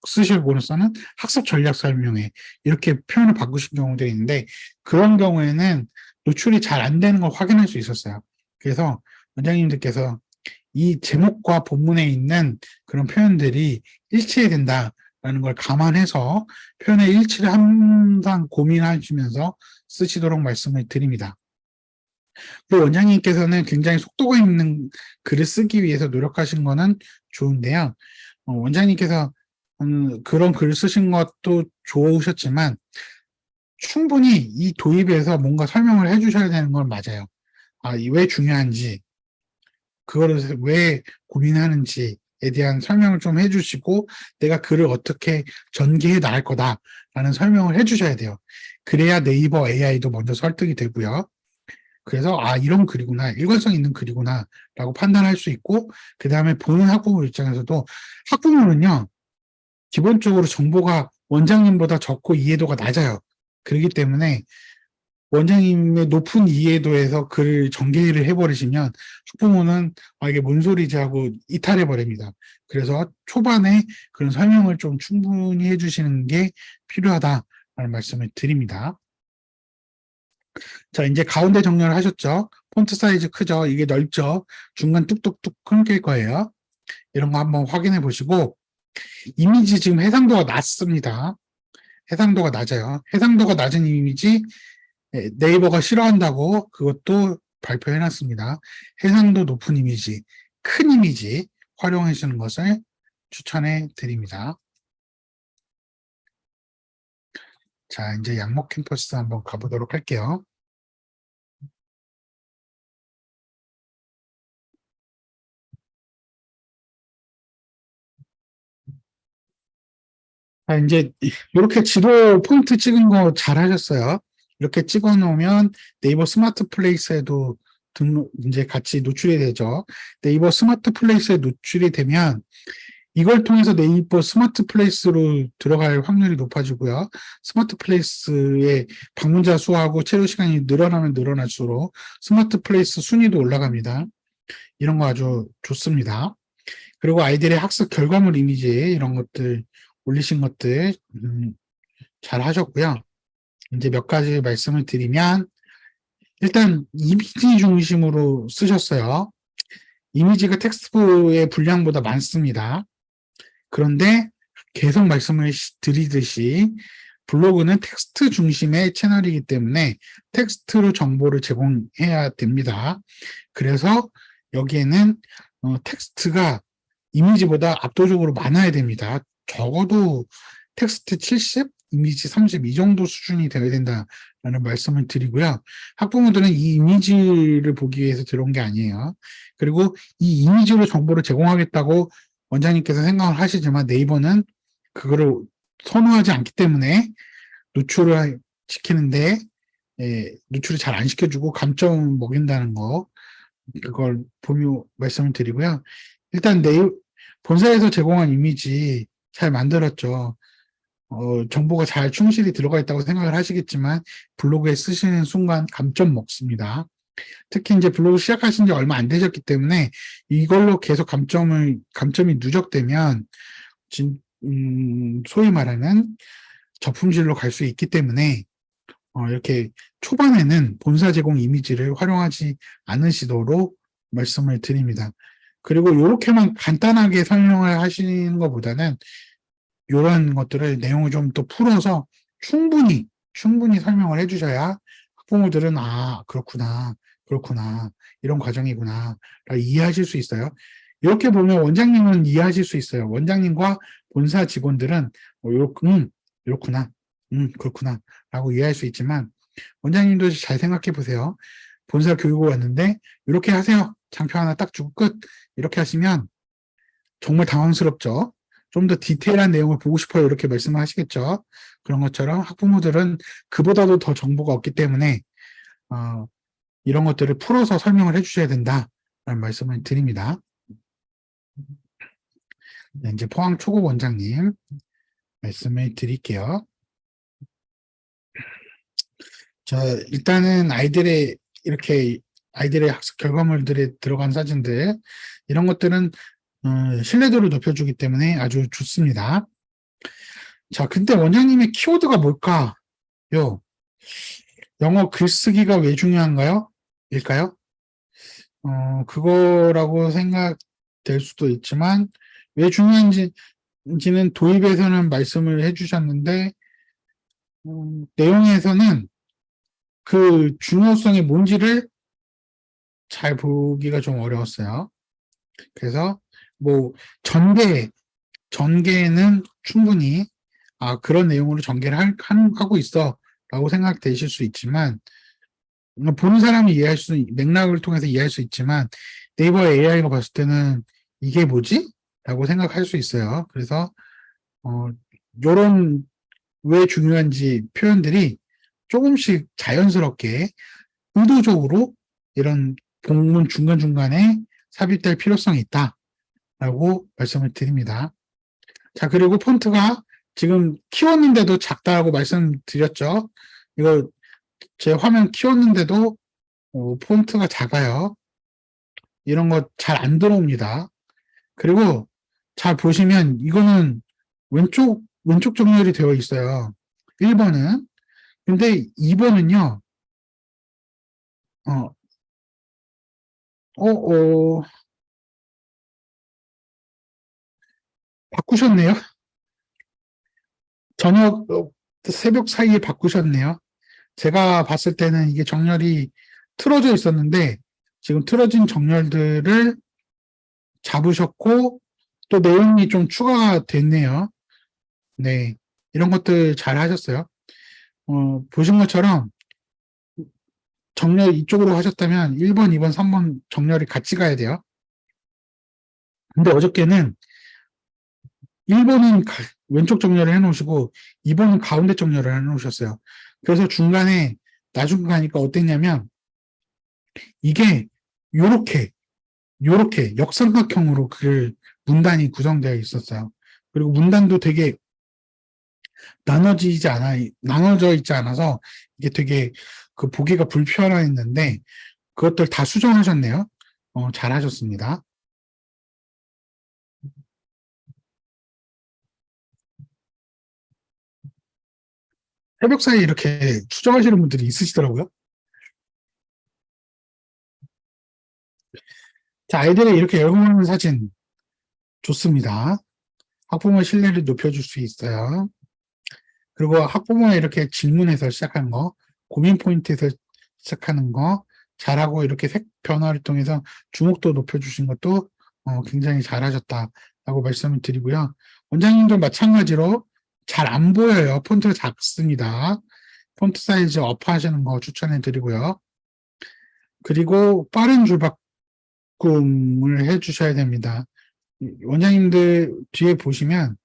쓰시고서는 학습 전략 설명회 이렇게 표현을 바꾸신 경우들이 있는데 그런 경우에는 노출이 잘 안 되는 걸 확인할 수 있었어요. 그래서 원장님들께서 이 제목과 본문에 있는 그런 표현들이 일치해야 된다라는 걸 감안해서 표현의 일치를 항상 고민하시면서 쓰시도록 말씀을 드립니다. 또 원장님께서는 굉장히 속도가 있는 글을 쓰기 위해서 노력하신 거는 좋은데요. 원장님께서 그런 글을 쓰신 것도 좋으셨지만 충분히 이 도입에서 뭔가 설명을 해주셔야 되는 건 맞아요. 왜 중요한지, 그거를 왜 고민하는지에 대한 설명을 좀 해주시고 내가 글을 어떻게 전개해 나갈 거다라는 설명을 해주셔야 돼요. 그래야 네이버 AI도 먼저 설득이 되고요. 그래서 이런 글이구나, 일관성 있는 글이구나 라고 판단할 수 있고 그 다음에 보는 학부모 입장에서도 학부모는요 기본적으로 정보가 원장님보다 적고 이해도가 낮아요. 그렇기 때문에 원장님의 높은 이해도에서 글을 전개를 해버리시면 학부모는 이게 뭔 소리지 하고 이탈해버립니다. 그래서 초반에 그런 설명을 좀 충분히 해주시는 게 필요하다라는 말씀을 드립니다. 자, 이제 가운데 정렬을 하셨죠? 폰트 사이즈 크죠? 이게 넓죠? 중간 뚝뚝뚝 끊길 거예요. 이런 거 한번 확인해 보시고 이미지 지금 해상도가 낮습니다. 해상도가 낮아요. 해상도가 낮은 이미지 네이버가 싫어한다고 그것도 발표해 놨습니다. 해상도 높은 이미지, 큰 이미지 활용하시는 것을 추천해 드립니다. 자, 이제 양목 캠퍼스 한번 가보도록 할게요. 이제 이렇게 지도 포인트 찍은 거 잘 하셨어요. 이렇게 찍어 놓으면 네이버 스마트 플레이스에도 이제 같이 노출이 되죠. 네이버 스마트 플레이스에 노출이 되면 이걸 통해서 네이버 스마트 플레이스로 들어갈 확률이 높아지고요. 스마트 플레이스의 방문자 수하고 체류 시간이 늘어나면 늘어날수록 스마트 플레이스 순위도 올라갑니다. 이런 거 아주 좋습니다. 그리고 아이들의 학습 결과물 이미지 이런 것들 올리신 것들 잘 하셨고요. 이제 몇 가지 말씀을 드리면 일단 이미지 중심으로 쓰셨어요. 이미지가 텍스트의 분량보다 많습니다. 그런데 계속 말씀을 드리듯이 블로그는 텍스트 중심의 채널이기 때문에 텍스트로 정보를 제공해야 됩니다. 그래서 여기에는 텍스트가 이미지보다 압도적으로 많아야 됩니다. 적어도 텍스트 70, 이미지 30 이 정도 수준이 되어야 된다라는 말씀을 드리고요. 학부모들은 이 이미지를 보기 위해서 들어온 게 아니에요. 그리고 이 이미지로 정보를 제공하겠다고 원장님께서 생각을 하시지만 네이버는 그거를 선호하지 않기 때문에 노출을 시키는데 노출을 잘 안 시켜주고 감점 먹인다는 거 그걸 말씀을 드리고요. 일단 본사에서 제공한 이미지 잘 만들었죠. 정보가 잘 충실히 들어가 있다고 생각을 하시겠지만 블로그에 쓰시는 순간 감점 먹습니다. 특히 이제 블로그 시작하신 지 얼마 안 되셨기 때문에 이걸로 계속 감점이 누적되면 소위 말하는 저품질로 갈 수 있기 때문에 이렇게 초반에는 본사 제공 이미지를 활용하지 않으시도록 말씀을 드립니다. 그리고 이렇게만 간단하게 설명을 하시는 것보다는 이런 것들을 내용을 좀 더 풀어서 충분히 설명을 해주셔야 학부모들은 그렇구나 이런 과정이구나 이해하실 수 있어요. 이렇게 보면 원장님은 이해하실 수 있어요. 원장님과 본사 직원들은 이렇구나 그렇구나 라고 이해할 수 있지만 원장님도 잘 생각해 보세요. 본사 교육을 왔는데 이렇게 하세요. 장표 하나 딱 주고 끝 이렇게 하시면 정말 당황스럽죠. 좀 더 디테일한 내용을 보고 싶어요. 이렇게 말씀을 하시겠죠. 그런 것처럼 학부모들은 그보다도 더 정보가 없기 때문에 이런 것들을 풀어서 설명을 해주셔야 된다라는 말씀을 드립니다. 네, 이제 포항 초급 원장님 말씀을 드릴게요. 자, 일단은 아이들의 학습 결과물들에 들어간 사진들 이런 것들은 신뢰도를 높여주기 때문에 아주 좋습니다. 자, 근데 원장님의 키워드가 뭘까요? 영어 글쓰기가 왜 중요한가요? 일까요? 그거라고 생각될 수도 있지만 왜 중요한지는 도입에서는 말씀을 해주셨는데 내용에서는 그 중요성이 뭔지를 잘 보기가 좀 어려웠어요. 그래서 뭐 전개는 충분히 그런 내용으로 전개를 하고 있어 라고 생각되실 수 있지만 보는 사람이 맥락을 통해서 이해할 수 있지만 네이버 AI가 봤을 때는 이게 뭐지? 라고 생각할 수 있어요. 그래서 요런 왜 중요한지 표현들이 조금씩 자연스럽게 의도적으로 이런 본문 중간중간에 삽입될 필요성이 있다라고 말씀을 드립니다. 자, 그리고 폰트가 지금 키웠는데도 작다라고 말씀드렸죠. 이거 제 화면 키웠는데도 폰트가 작아요. 이런 거 잘 안 들어옵니다. 그리고 잘 보시면 이거는 왼쪽 정렬이 되어 있어요. 1번은. 근데 2번은요, 어, 어, 어, 바꾸셨네요. 저녁, 새벽 사이에 바꾸셨네요. 제가 봤을 때는 이게 정렬이 틀어져 있었는데, 지금 틀어진 정렬들을 잡으셨고, 또 내용이 좀 추가가 됐네요. 네. 이런 것들 잘 하셨어요. 보신 것처럼 정렬 이쪽으로 하셨다면 1번, 2번, 3번 정렬이 같이 가야 돼요. 근데 어저께는 1번은 왼쪽 정렬을 해놓으시고 2번은 가운데 정렬을 해놓으셨어요. 그래서 중간에 나중 가니까 어땠냐면 이게 요렇게 역삼각형으로 문단이 구성되어 있었어요. 그리고 문단도 되게 나눠져 있지 않아서 이게 되게 그 보기가 불편했는데 그것들 다 수정하셨네요. 잘하셨습니다. 새벽 사이에 이렇게 수정하시는 분들이 있으시더라고요. 자, 아이들의 이렇게 열공하는 사진 좋습니다. 학부모 신뢰를 높여줄 수 있어요. 그리고 학부모가 이렇게 질문에서 시작하는 거, 고민 포인트에서 시작하는 거, 잘하고 이렇게 색 변화를 통해서 주목도 높여주신 것도 굉장히 잘하셨다라고 말씀을 드리고요. 원장님도 마찬가지로 잘 안 보여요. 폰트가 작습니다. 폰트 사이즈 업 하시는 거 추천해 드리고요. 그리고 빠른 줄바꿈을 해 주셔야 됩니다. 원장님들 뒤에 보시면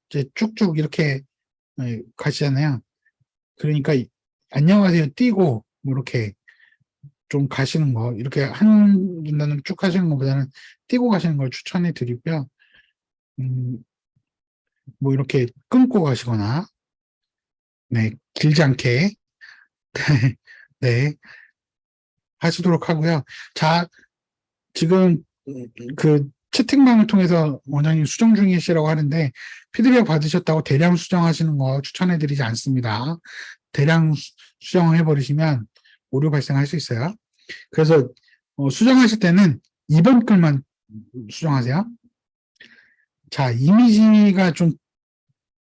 이제 쭉쭉 이렇게 가시잖아요. 그러니까 안녕하세요 띄고 뭐 이렇게 좀 가시는 거 이렇게 한 문단을 쭉 하시는 것보다는 띄고 가시는 걸 추천해 드리고요. 뭐 이렇게 끊고 가시거나 네, 길지 않게 네, 하시도록 하고요. 자, 지금 그 채팅방을 통해서 원장님 수정 중이시라고 하는데 피드백 받으셨다고 대량 수정하시는 거 추천해드리지 않습니다. 대량 수정을 해버리시면 오류 발생할 수 있어요. 그래서 수정하실 때는 이번 글만 수정하세요. 자, 이미지가 좀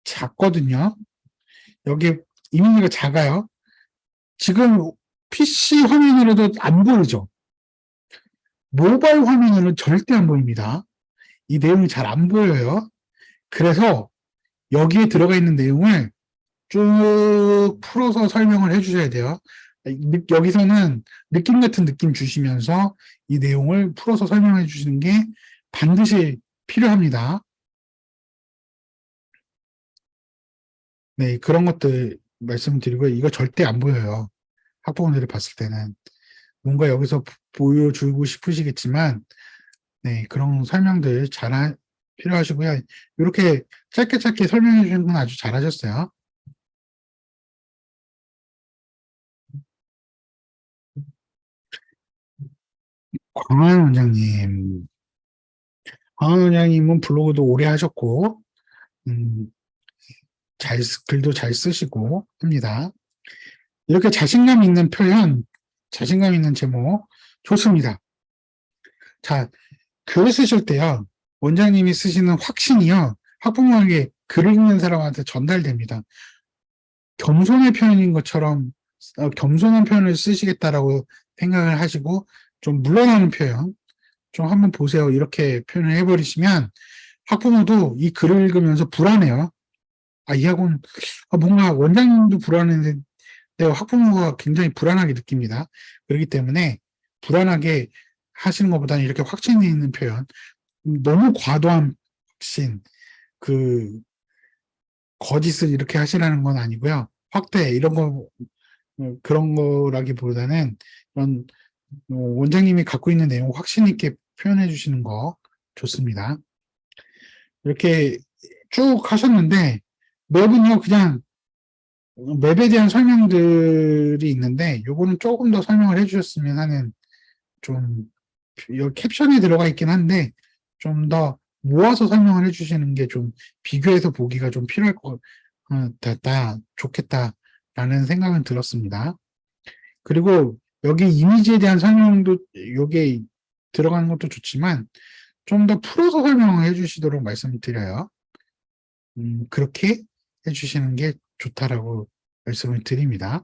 작거든요. 여기 이미지가 작아요. 지금 PC 화면으로도 안 보이죠? 모바일 화면으로는 절대 안 보입니다. 이 내용이 잘 안 보여요. 그래서 여기에 들어가 있는 내용을 쭉 풀어서 설명을 해주셔야 돼요. 여기서는 느낌 같은 느낌 주시면서 이 내용을 풀어서 설명해 주시는 게 반드시 필요합니다. 네, 그런 것들 말씀드리고요. 이거 절대 안 보여요. 학부모들이 봤을 때는. 뭔가 여기서 보여주고 싶으시겠지만, 네, 그런 설명들 필요하시고요. 이렇게 짧게 짧게 설명해 주신 건 아주 잘하셨어요. 광환 원장님. 광환 원장님은 블로그도 오래 하셨고, 음, 글도 잘 쓰시고 합니다. 이렇게 자신감 있는 표현, 자신감 있는 제목, 좋습니다. 자, 글을 쓰실 때요, 원장님이 쓰시는 확신이요, 학부모에게 글을 읽는 사람한테 전달됩니다. 겸손의 표현인 것처럼, 겸손한 표현을 쓰시겠다라고 생각을 하시고, 좀 물러나는 표현, 좀 한번 보세요. 이렇게 표현을 해버리시면, 학부모도 이 글을 읽으면서 불안해요. 아, 이 학원, 뭔가 원장님도 불안했는데, 학부모가 굉장히 불안하게 느낍니다. 그렇기 때문에 불안하게 하시는 것보다는 이렇게 확신이 있는 표현, 너무 과도한 확신, 그 거짓을 이렇게 하시라는 건 아니고요. 확대 이런 거 그런 거라기보다는 이런 원장님이 갖고 있는 내용 확신 있게 표현해 주시는 거 좋습니다. 이렇게 쭉 하셨는데 맵은요 그냥 맵에 대한 설명들이 있는데 요거는 조금 더 설명을 해주셨으면 하는 좀 여기 캡션에 들어가 있긴 한데 좀 더 모아서 설명을 해주시는 게 좀 비교해서 보기가 좀 필요할 것 같다, 좋겠다라는 생각은 들었습니다. 그리고 여기 이미지에 대한 설명도 요게 들어가는 것도 좋지만 좀 더 풀어서 설명을 해주시도록 말씀드려요. 그렇게 해주시는 게 좋다라고 말씀을 드립니다.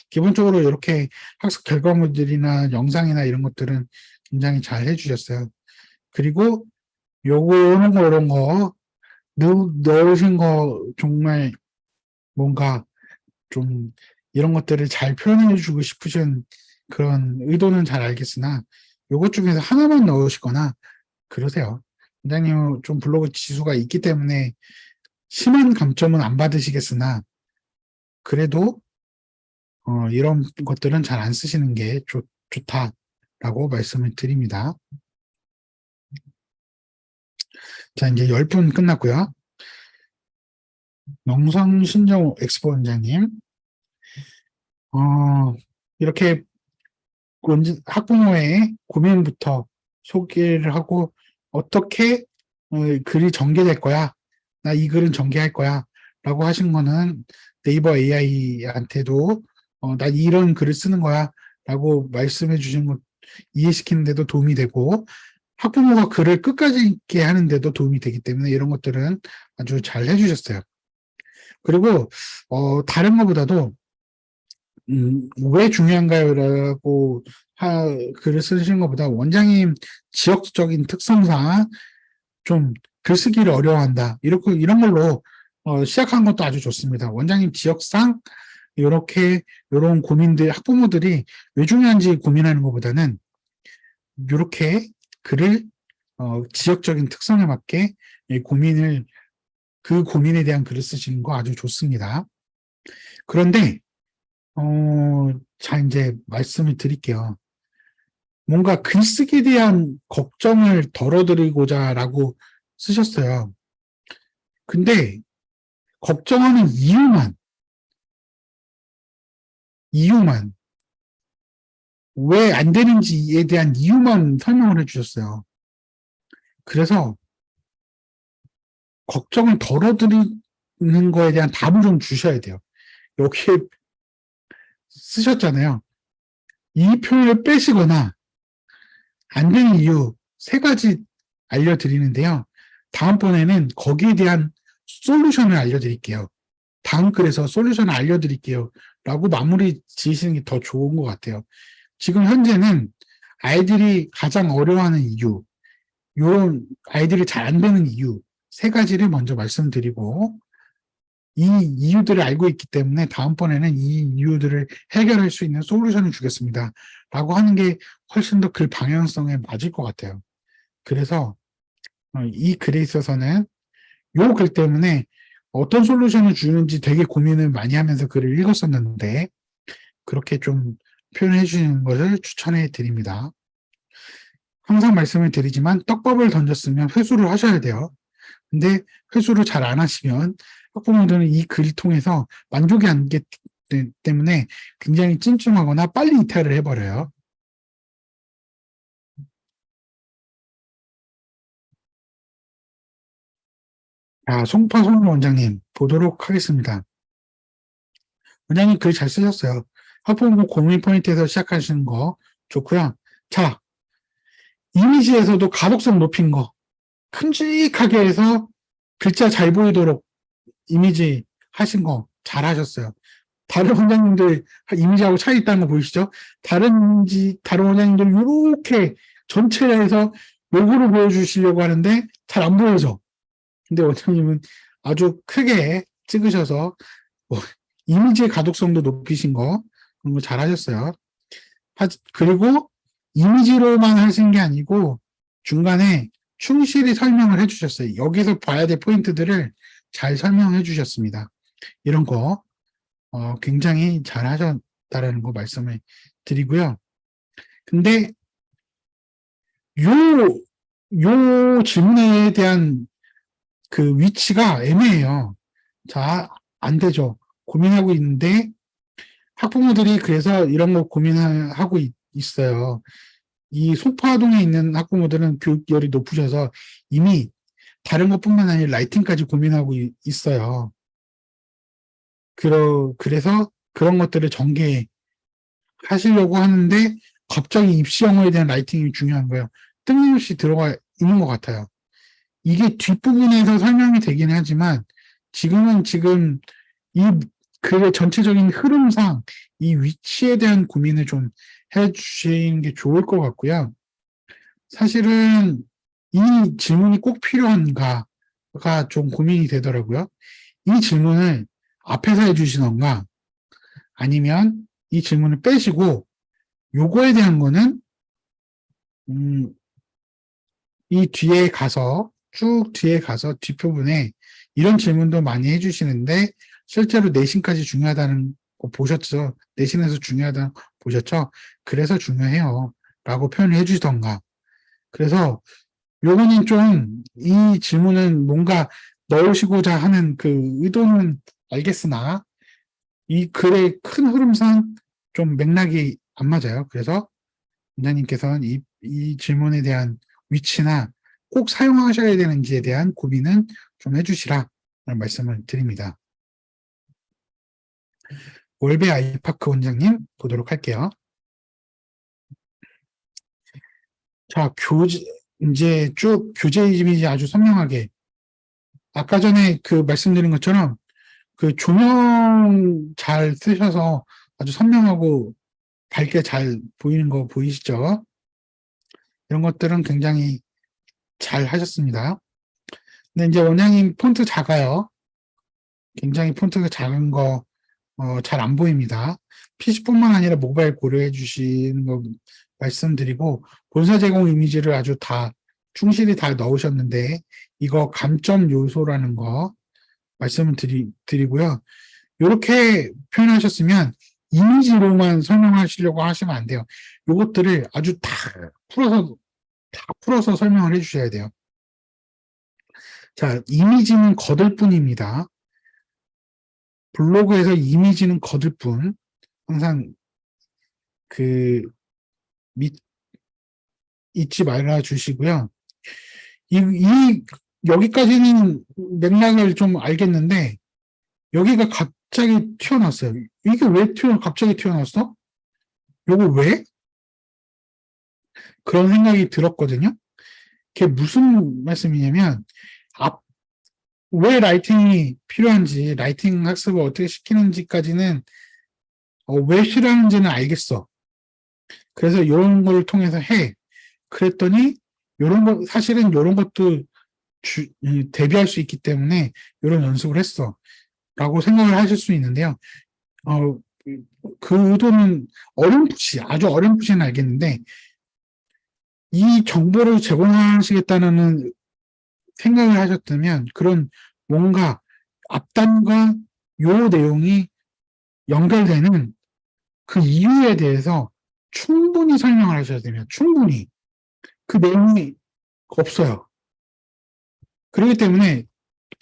기본적으로 이렇게 학습 결과물들이나 영상이나 이런 것들은 굉장히 잘 해주셨어요. 그리고 이런 거 넣으신 거 정말 뭔가 좀 이런 것들을 잘 표현해 주고 싶으신 그런 의도는 잘 알겠으나 요것 중에서 하나만 넣으시거나 그러세요. 원장님 좀 블로그 지수가 있기 때문에 심한 감점은 안 받으시겠으나 그래도 이런 것들은 잘 안 쓰시는 게 좋다라고 말씀을 드립니다. 자, 이제 10분 끝났고요. 명성신정 엑스포 원장님, 이렇게 학부모의 고민부터 소개를 하고 어떻게 글이 전개될 거야. 나 이 글은 전개할 거야. 라고 하신 거는 네이버 AI한테도 나 이런 글을 쓰는 거야. 라고 말씀해 주신 것 이해시키는 데도 도움이 되고 학부모가 글을 끝까지 읽게 하는 데도 도움이 되기 때문에 이런 것들은 아주 잘 해주셨어요. 그리고 다른 것보다도 왜 중요한가요라고 글을 쓰신 것보다 원장님 지역적인 특성상 좀 글쓰기를 어려워한다. 이런 걸로 시작한 것도 아주 좋습니다. 원장님 지역상 이런 고민들 학부모들이 왜 중요한지 고민하는 것보다는 이렇게 글을 지역적인 특성에 맞게 그 고민에 대한 글을 쓰시는 거 아주 좋습니다. 그런데 자, 이제 말씀을 드릴게요. 뭔가 글쓰기에 대한 걱정을 덜어드리고자라고 쓰셨어요. 근데 걱정하는 이유만, 왜 안 되는지에 대한 이유만 설명을 해주셨어요. 그래서 걱정을 덜어드리는 거에 대한 답을 좀 주셔야 돼요. 여기에 쓰셨잖아요. 이 표현을 빼시거나 안 되는 이유 세 가지 알려드리는데요. 다음번에는 거기에 대한 솔루션을 알려드릴게요. 다음 글에서 솔루션을 알려드릴게요. 라고 마무리 지으시는 게 더 좋은 것 같아요. 지금 현재는 아이들이 가장 어려워하는 이유, 요런 아이들이 잘 안 되는 이유 세 가지를 먼저 말씀드리고 이 이유들을 알고 있기 때문에 다음번에는 이 이유들을 해결할 수 있는 솔루션을 주겠습니다. 라고 하는 게 훨씬 더 글 방향성에 맞을 것 같아요. 그래서 이 글에 있어서는 요 글 때문에 어떤 솔루션을 주는지 되게 고민을 많이 하면서 글을 읽었었는데 그렇게 좀 표현해 주시는 것을 추천해 드립니다. 항상 말씀을 드리지만 떡밥을 던졌으면 회수를 하셔야 돼요. 근데 회수를 잘 안 하시면 학부모들은 이 글을 통해서 만족이 안 되기 때문에 굉장히 찜찜하거나 빨리 이탈을 해버려요. 자, 송파 원장님 보도록 하겠습니다. 원장님 글 잘 쓰셨어요. 학부모 고민 포인트에서 시작하시는 거 좋고요. 자, 이미지에서도 가독성 높인 거 큼직하게 해서 글자 잘 보이도록 이미지 하신 거 잘하셨어요. 다른 원장님들 이미지하고 차이 있다는 거 보이시죠? 다른 원장님들 이렇게 전체에서 요거를 보여주시려고 하는데 잘 안 보여져. 근데 원장님은 아주 크게 찍으셔서 뭐 이미지의 가독성도 높이신 거 그런 거 잘하셨어요. 그리고 이미지로만 하신 게 아니고 중간에 충실히 설명을 해주셨어요. 여기서 봐야 될 포인트들을 잘 설명해 주셨습니다. 이런 거 굉장히 잘하셨다라는 거 말씀을 드리고요. 근데 요 질문에 대한 그 위치가 애매해요. 자, 안 되죠. 고민하고 있는데 학부모들이 그래서 이런 거 고민을 하고 있어요. 이 소파동에 있는 학부모들은 교육열이 높으셔서 이미 다른 것뿐만 아니라 라이팅까지 고민하고 있어요. 그래서 그런 것들을 전개하시려고 하는데 갑자기 입시 영어에 대한 라이팅이 중요한 거예요. 뜬금없이 들어가 있는 것 같아요. 이게 뒷부분에서 설명이 되긴 하지만 지금 이 글의 전체적인 흐름상 이 위치에 대한 고민을 좀 해주시는 게 좋을 것 같고요. 사실은 이 질문이 꼭 필요한가가 좀 고민이 되더라고요. 이 질문을 앞에서 해주시던가 아니면 이 질문을 빼시고 요거에 대한 거는 이 뒤에 가서 쭉 뒤에 가서 뒷부분에 이런 질문도 많이 해주시는데 실제로 내신까지 중요하다는 거 보셨죠? 내신에서 중요하다는 거 보셨죠? 그래서 중요해요. 라고 표현을 해주시던가. 그래서 요거는 좀 이 질문은 뭔가 넣으시고자 하는 그 의도는 알겠으나 이 글의 큰 흐름상 좀 맥락이 안 맞아요. 그래서 원장님께서는 이 질문에 대한 위치나 꼭 사용하셔야 되는지에 대한 고민은 좀 해주시라 라는 말씀을 드립니다. 월베 아이파크 원장님 보도록 할게요. 자, 이제 쭉 교재 이미지 아주 선명하게 아까 전에 그 말씀드린 것처럼 그 조명 잘 쓰셔서 아주 선명하고 밝게 잘 보이는 거 보이시죠? 이런 것들은 굉장히 잘 하셨습니다. 근데 이제 원장님 폰트 작아요. 굉장히 폰트가 작은 거, 잘 안 보입니다. PC뿐만 아니라 모바일 고려해 주시는 거 말씀드리고, 본사 제공 이미지를 아주 다, 충실히 다 넣으셨는데, 이거 감점 요소라는 거 말씀을 드리고요. 이렇게 표현하셨으면 이미지로만 설명하시려고 하시면 안 돼요. 요것들을 아주 다 풀어서 설명을 해 주셔야 돼요. 자, 이미지는 거들 뿐입니다. 블로그에서 이미지는 거들 뿐, 항상 그, 잊지 말아 주시고요. 여기까지는 맥락을 좀 알겠는데, 여기가 갑자기 튀어나왔어요. 이게 왜 갑자기 튀어나왔어? 요거 왜? 그런 생각이 들었거든요. 그게 무슨 말씀이냐면, 앞, 왜 라이팅이 필요한지, 라이팅 학습을 어떻게 시키는지까지는, 왜 싫어하는지는 알겠어. 그래서 이런 걸 통해서 해. 그랬더니, 사실은 이런 것도 대비할 수 있기 때문에, 이런 연습을 했어. 라고 생각을 하실 수 있는데요. 어, 그 의도는 아주 어렴풋이는 알겠는데, 이 정보를 제공하시겠다는 생각을 하셨다면, 그런 뭔가 앞단과 요 내용이 연결되는 그 이유에 대해서 충분히 설명을 하셔야 되면, 충분히. 그 내용이 없어요. 그렇기 때문에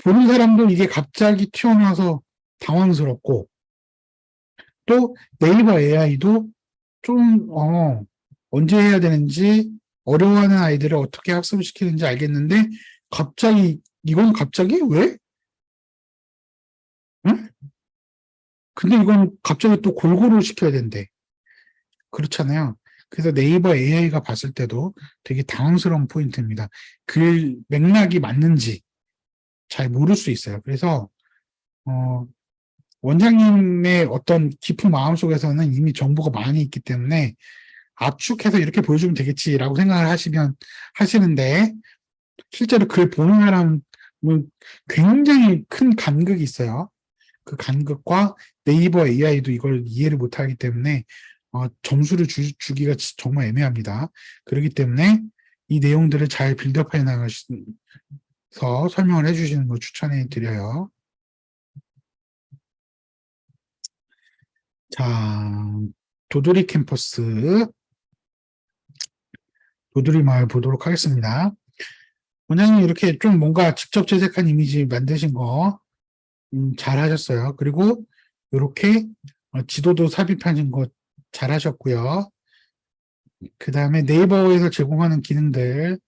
보는 사람도 이게 갑자기 튀어나와서 당황스럽고, 또 네이버 AI도 좀, 언제 해야 되는지, 어려워하는 아이들을 어떻게 학습을 시키는지 알겠는데, 이건 갑자기 왜? 응? 근데 이건 갑자기 또 골고루 시켜야 된대. 그렇잖아요. 그래서 네이버 AI가 봤을 때도 되게 당황스러운 포인트입니다. 그 맥락이 맞는지 잘 모를 수 있어요. 그래서, 어, 원장님의 어떤 깊은 마음속에서는 이미 정보가 많이 있기 때문에 압축해서 이렇게 보여주면 되겠지라고 생각을 하시는데, 실제로 그걸 보는 사람은 굉장히 큰 간극이 있어요. 그 간극과 네이버 AI도 이걸 이해를 못하기 때문에 점수를 주기가 정말 애매합니다. 그렇기 때문에 이 내용들을 잘 빌드업해 나가서 설명을 해주시는 걸 추천해 드려요. 자, 도돌이 캠퍼스, 도돌이 마을 보도록 하겠습니다. 원장님 이렇게 좀 뭔가 직접 제작한 이미지 만드신 거 잘 하셨어요. 그리고 이렇게 지도도 삽입하신 거 잘 하셨고요. 그 다음에 네이버에서 제공하는 기능들,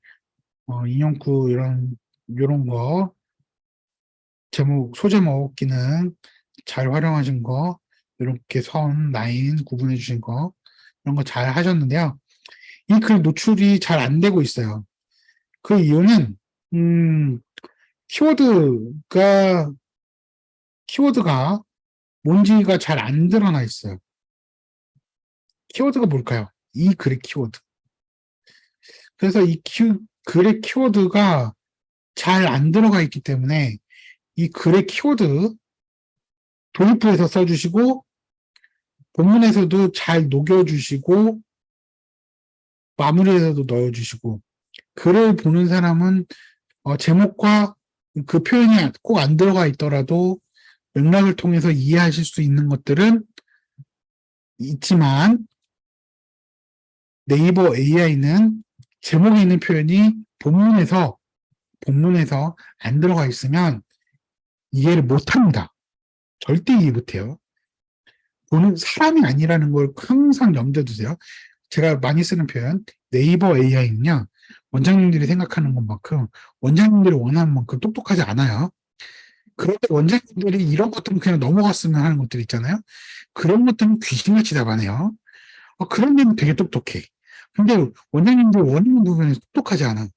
인형구 이런 거, 소제목 기능 잘 활용하신 거, 이렇게 라인 구분해 주신 거, 이런 거 잘 하셨는데요. 이 글 노출이 잘 안 되고 있어요. 그 이유는, 음, 키워드가, 키워드가 뭔지가 잘 안 드러나 있어요. 키워드가 뭘까요? 이 글의 키워드. 그래서 글의 키워드가 잘 안 들어가 있기 때문에 이 글의 키워드 도입부에서 써주시고 본문에서도 잘 녹여주시고 마무리에서도 넣어주시고 글을 보는 사람은 제목과 그 표현이 꼭 안 들어가 있더라도 맥락을 통해서 이해하실 수 있는 것들은 있지만 네이버 AI는 제목에 있는 표현이 본문에서 안 들어가 있으면 이해를 못합니다. 절대 이해 못해요. 보는 사람이 아니라는 걸 항상 염두에 두세요. 제가 많이 쓰는 표현, 네이버 AI는요, 원장님들이 생각하는 것만큼, 원장님들이 원하는 만큼 똑똑하지 않아요. 그런데 원장님들이 이런 것들은 그냥 넘어갔으면 하는 것들 있잖아요. 그런 것들은 귀신같이 잡아내요. 그런 데는 되게 똑똑해. 근데 원장님들 원하는 부분에 똑똑하지 않아.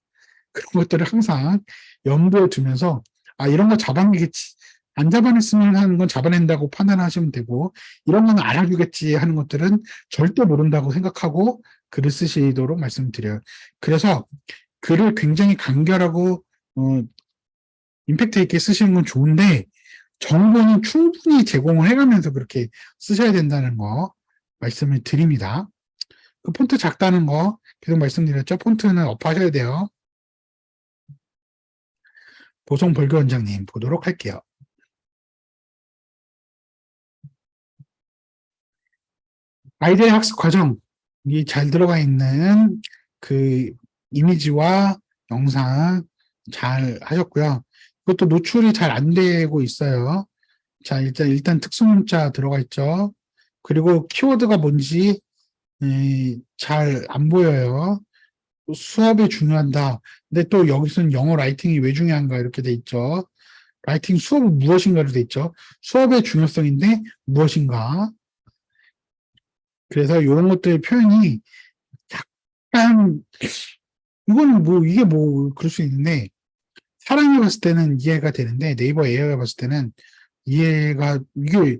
그런 것들을 항상 염두에 두면서, 이런 거 잡아내겠지. 안 잡아냈으면 하는 건 잡아낸다고 판단하시면 되고, 이런 건 알아주겠지 하는 것들은 절대 모른다고 생각하고 글을 쓰시도록 말씀드려요. 그래서 글을 굉장히 간결하고, 임팩트 있게 쓰시는 건 좋은데, 정보는 충분히 제공을 해가면서 그렇게 쓰셔야 된다는 거 말씀을 드립니다. 그 폰트 작다는 거 계속 말씀드렸죠. 폰트는 업하셔야 돼요. 보성 벌교 원장님 보도록 할게요. 아이들의 학습 과정이 잘 들어가 있는 그 이미지와 영상 잘 하셨고요. 그것도 노출이 잘 안 되고 있어요. 자, 일단 특수문자 들어가 있죠. 그리고 키워드가 뭔지 잘 안 보여요. 수업이 중요하다. 근데 또 여기서는 영어 라이팅이 왜 중요한가 이렇게 돼 있죠. 라이팅 수업은 무엇인가로 돼 있죠. 수업의 중요성인데 무엇인가. 그래서 이런 것들의 표현이 약간 이거는 뭐 이게 뭐 그럴 수 있는데 사람이 봤을 때는 이해가 되는데 네이버 AI가 봤을 때는 이해가 이게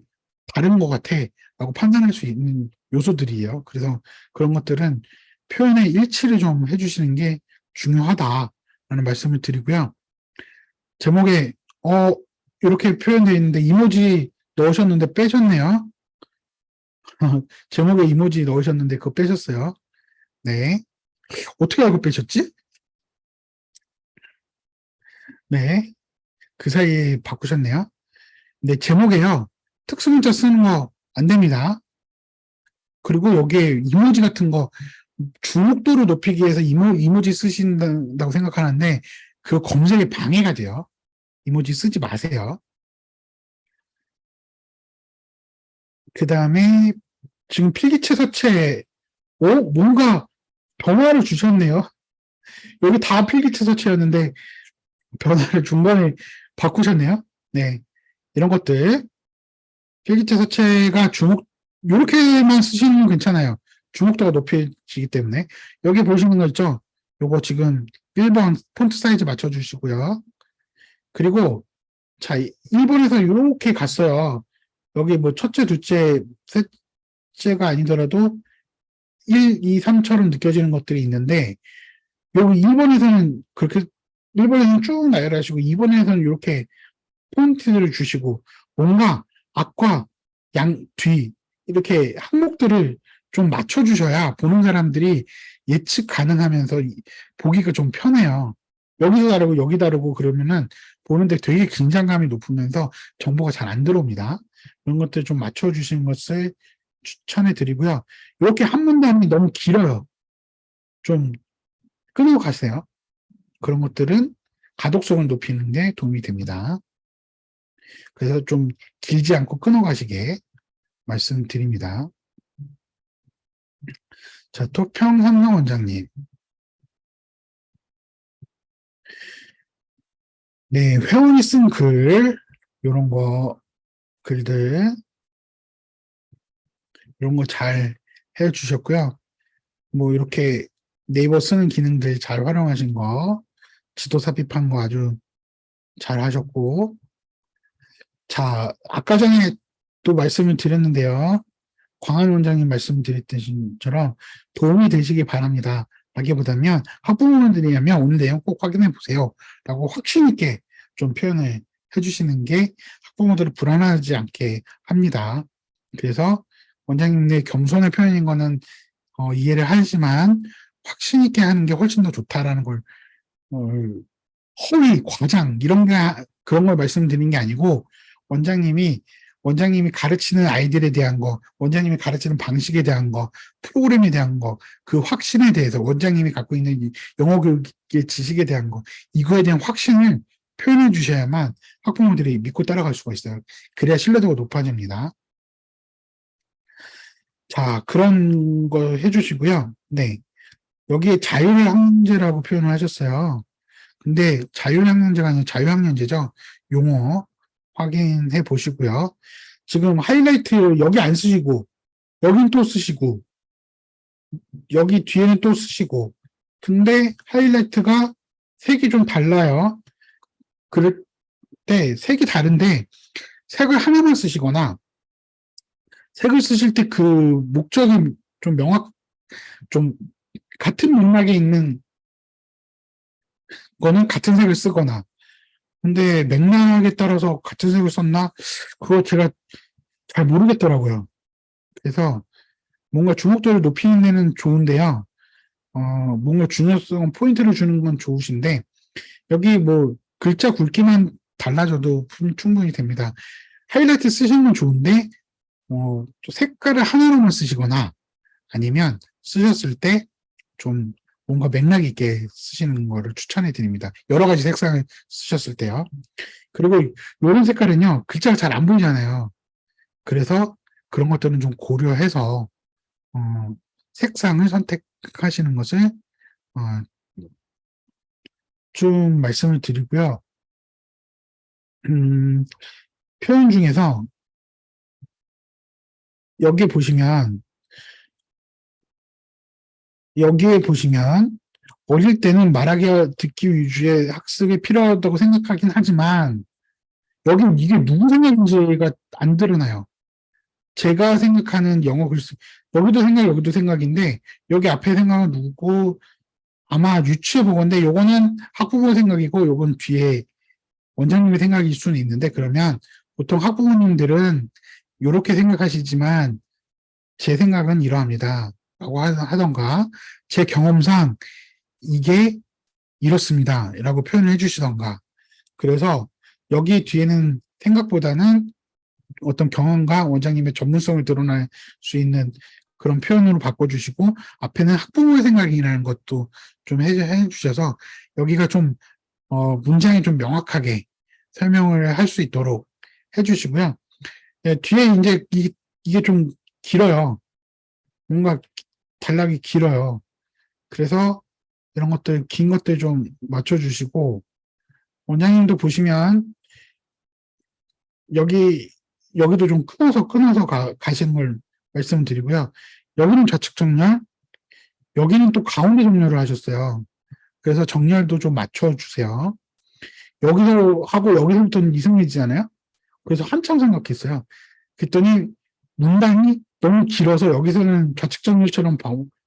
다른 것 같아 라고 판단할 수 있는 요소들이에요. 그래서 그런 것들은 표현의 일치를 좀 해주시는 게 중요하다라는 말씀을 드리고요. 제목에 이렇게 표현되어 있는데 이모지 넣으셨는데 빼셨네요. 제목에 이모지 넣으셨는데 그거 빼셨어요. 네. 어떻게 알고 빼셨지? 네. 그 사이에 바꾸셨네요. 근데 제목에요. 특수문자 쓰는 거 안 됩니다. 그리고 여기에 이모지 같은 거 주목도를 높이기 위해서 이모지 쓰신다고 생각하는데 그 검색에 방해가 돼요. 이모지 쓰지 마세요. 그 다음에 지금 필기체 서체 뭔가 변화를 주셨네요. 여기 다 필기체 서체였는데 변화를 중간에 바꾸셨네요. 네, 이런 것들 필기체 서체가 요렇게만 쓰시는 건 괜찮아요. 주목도가 높여지기 때문에 여기 보시는 거 있죠? 요거 지금 1번 폰트 사이즈 맞춰주시고요. 그리고 자 1번에서 이렇게 갔어요. 여기 뭐 첫째, 둘째, 셋째가 아니더라도 1, 2, 3처럼 느껴지는 것들이 있는데 여기 1번에서는 그렇게 1번에서는 쭉 나열하시고 2번에서는 이렇게 포인트를 주시고 뭔가 앞과 뒤 이렇게 항목들을 좀 맞춰주셔야 보는 사람들이 예측 가능하면서 보기가 좀 편해요. 여기서 다르고 여기 다르고 그러면은 보는데 되게 긴장감이 높으면서 정보가 잘 안 들어옵니다. 그런 것들 좀 맞춰주시는 것을 추천해 드리고요. 이렇게 한 문단이 너무 길어요. 좀 끊고 가세요. 그런 것들은 가독성을 높이는 데 도움이 됩니다. 그래서 좀 길지 않고 끊어가시게 말씀드립니다. 자, 토평현명 원장님. 네, 회원이 쓴 글, 요런 거, 글들, 이런 거 잘 해주셨고요. 뭐, 이렇게 네이버 쓰는 기능들 잘 활용하신 거, 지도 삽입한 거 아주 잘 하셨고, 자, 아까 전에 또 말씀을 드렸는데요. 광한 원장님 말씀드렸듯이처럼 도움이 되시기 바랍니다. 라기보다는 학부모님들이라면 오늘 내용 꼭 확인해 보세요. 라고 확신 있게 좀 표현을 해주시는 게 학부모들을 불안하지 않게 합니다. 그래서 원장님의 겸손의 표현인 거는 이해를 하지만 확신 있게 하는 게 훨씬 더 좋다라는 걸 어, 허위, 과장 이런 게 그런 걸 말씀드리는 게 아니고 원장님이 원장님이 가르치는 아이들에 대한 거, 원장님이 가르치는 방식에 대한 거, 프로그램에 대한 거, 그 확신에 대해서 원장님이 갖고 있는 영어 교육의 지식에 대한 거, 이거에 대한 확신을 표현해 주셔야만 학부모들이 믿고 따라갈 수가 있어요. 그래야 신뢰도가 높아집니다. 자, 그런 거 해주시고요. 네. 여기에 자율학년제라고 표현을 하셨어요. 근데 자율학년제가 아니라 자유학년제죠. 용어 확인해 보시고요. 지금 하이라이트 여기 안 쓰시고 여긴 또 쓰시고 여기 뒤에는 또 쓰시고 근데 하이라이트가 색이 좀 달라요. 그럴 때 색이 다른데 색을 하나만 쓰시거나 색을 쓰실 때 그 목적이 좀 좀 같은 맥락에 있는 거는 같은 색을 쓰거나 근데 맥락에 따라서 같은 색을 썼나? 그거 제가 잘 모르겠더라고요. 그래서 뭔가 주목도를 높이는 데는 좋은데요. 뭔가 중요성, 포인트를 주는 건 좋으신데, 여기 뭐, 글자 굵기만 달라져도 충분히 됩니다. 하이라이트 쓰시는 건 좋은데, 색깔을 하나로만 쓰시거나, 아니면 쓰셨을 때 좀 뭔가 맥락 있게 쓰시는 거를 추천해 드립니다. 여러 가지 색상을 쓰셨을 때요. 그리고 이런 색깔은요, 글자가 잘 안 보이잖아요. 그래서 그런 것들은 좀 고려해서, 어, 색상을 선택하시는 것을, 어, 좀 말씀을 드리고요. 음, 표현 중에서 여기 보시면, 여기에 보시면, 어릴 때는 말하기 듣기 위주의 학습이 필요하다고 생각하긴 하지만, 여기 이게 누구 생각인지가 안 드러나요. 제가 생각하는 영어 글쓰, 여기도 생각, 여기도 생각인데, 여기 앞에 생각은 누구고, 아마 유추해 보건데, 요거는 학부모 생각이고, 요건 뒤에 원장님의 생각일 수는 있는데, 그러면 보통 학부모님들은 이렇게 생각하시지만, 제 생각은 이러합니다. 라고 하던가, 제 경험상 이게 이렇습니다. 라고 표현을 해주시던가. 그래서 여기 뒤에는 생각보다는 어떤 경험과 원장님의 전문성을 드러낼 수 있는 그런 표현으로 바꿔주시고, 앞에는 학부모의 생각이라는 것도 좀 해주셔서, 여기가 좀, 문장이 좀 명확하게 설명을 할 수 있도록 해주시고요. 예, 뒤에 이제 이게 좀 길어요. 뭔가 단락이 길어요. 그래서 이런 것들, 긴 것들 좀 맞춰주시고, 원장님도 보시면, 여기, 여기도 좀 끊어서 가시는 걸 말씀드리고요. 여기는 좌측 정렬, 여기는 또 가운데 정렬을 하셨어요. 그래서 정렬도 좀 맞춰주세요. 여기서 하고 여기서부터는 이승이잖아요. 그래서 한참 생각했어요. 그랬더니 문단이 너무 길어서 여기서는 좌측 정렬처럼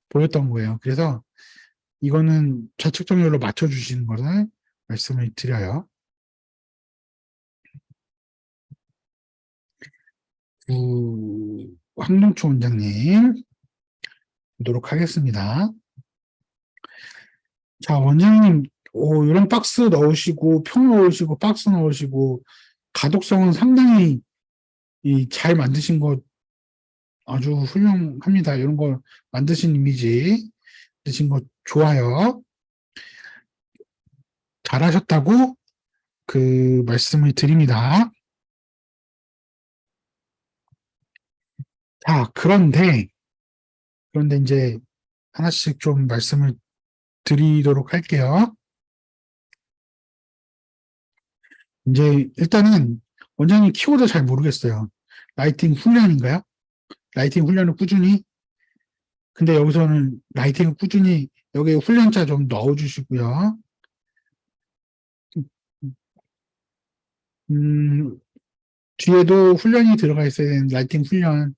보였던 거예요. 그래서 이거는 좌측 정렬로 맞춰주시는 것을 말씀을 드려요. 황동초 원장님, 보도록 하겠습니다. 자, 원장님, 이런 박스 넣으시고, 평 넣으시고, 박스 넣으시고, 가독성은 상당히 잘 만드신 거 아주 훌륭합니다. 이런 걸 만드신 이미지, 만드신 거 좋아요. 잘하셨다고 그 말씀을 드립니다. 자, 그런데 이제 하나씩 좀 말씀을 드리도록 할게요. 이제 일단은 원장님 키워드 잘 모르겠어요. 라이팅 훈련인가요? 라이팅 훈련을 꾸준히? 근데 여기서는 라이팅을 꾸준히 여기에 훈련자 좀 넣어주시고요. 음, 뒤에도 훈련이 들어가 있어야 되는 라이팅 훈련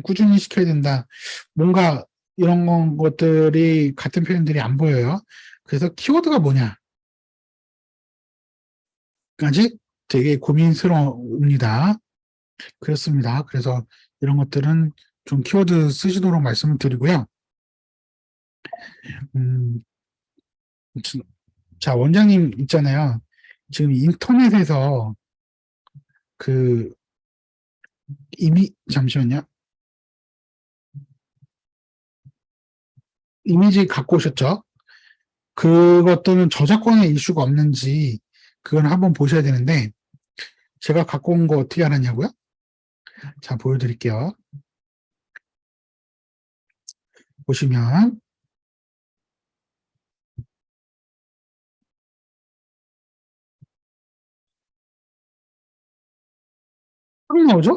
꾸준히 시켜야 된다. 뭔가 이런 것들이 같은 표현들이 안 보여요. 그래서 키워드가 뭐냐까지 되게 고민스러웁니다. 그렇습니다. 그래서 이런 것들은 좀 키워드 쓰시도록 말씀을 드리고요. 음, 자, 원장님 있잖아요. 지금 인터넷에서 그 잠시만요. 이미지 갖고 오셨죠? 그것들은 저작권의 이슈가 없는지 그건 한번 보셔야 되는데 제가 갖고 온 거 어떻게 알았냐고요? 자, 보여드릴게요. 보시면 딱 나오죠?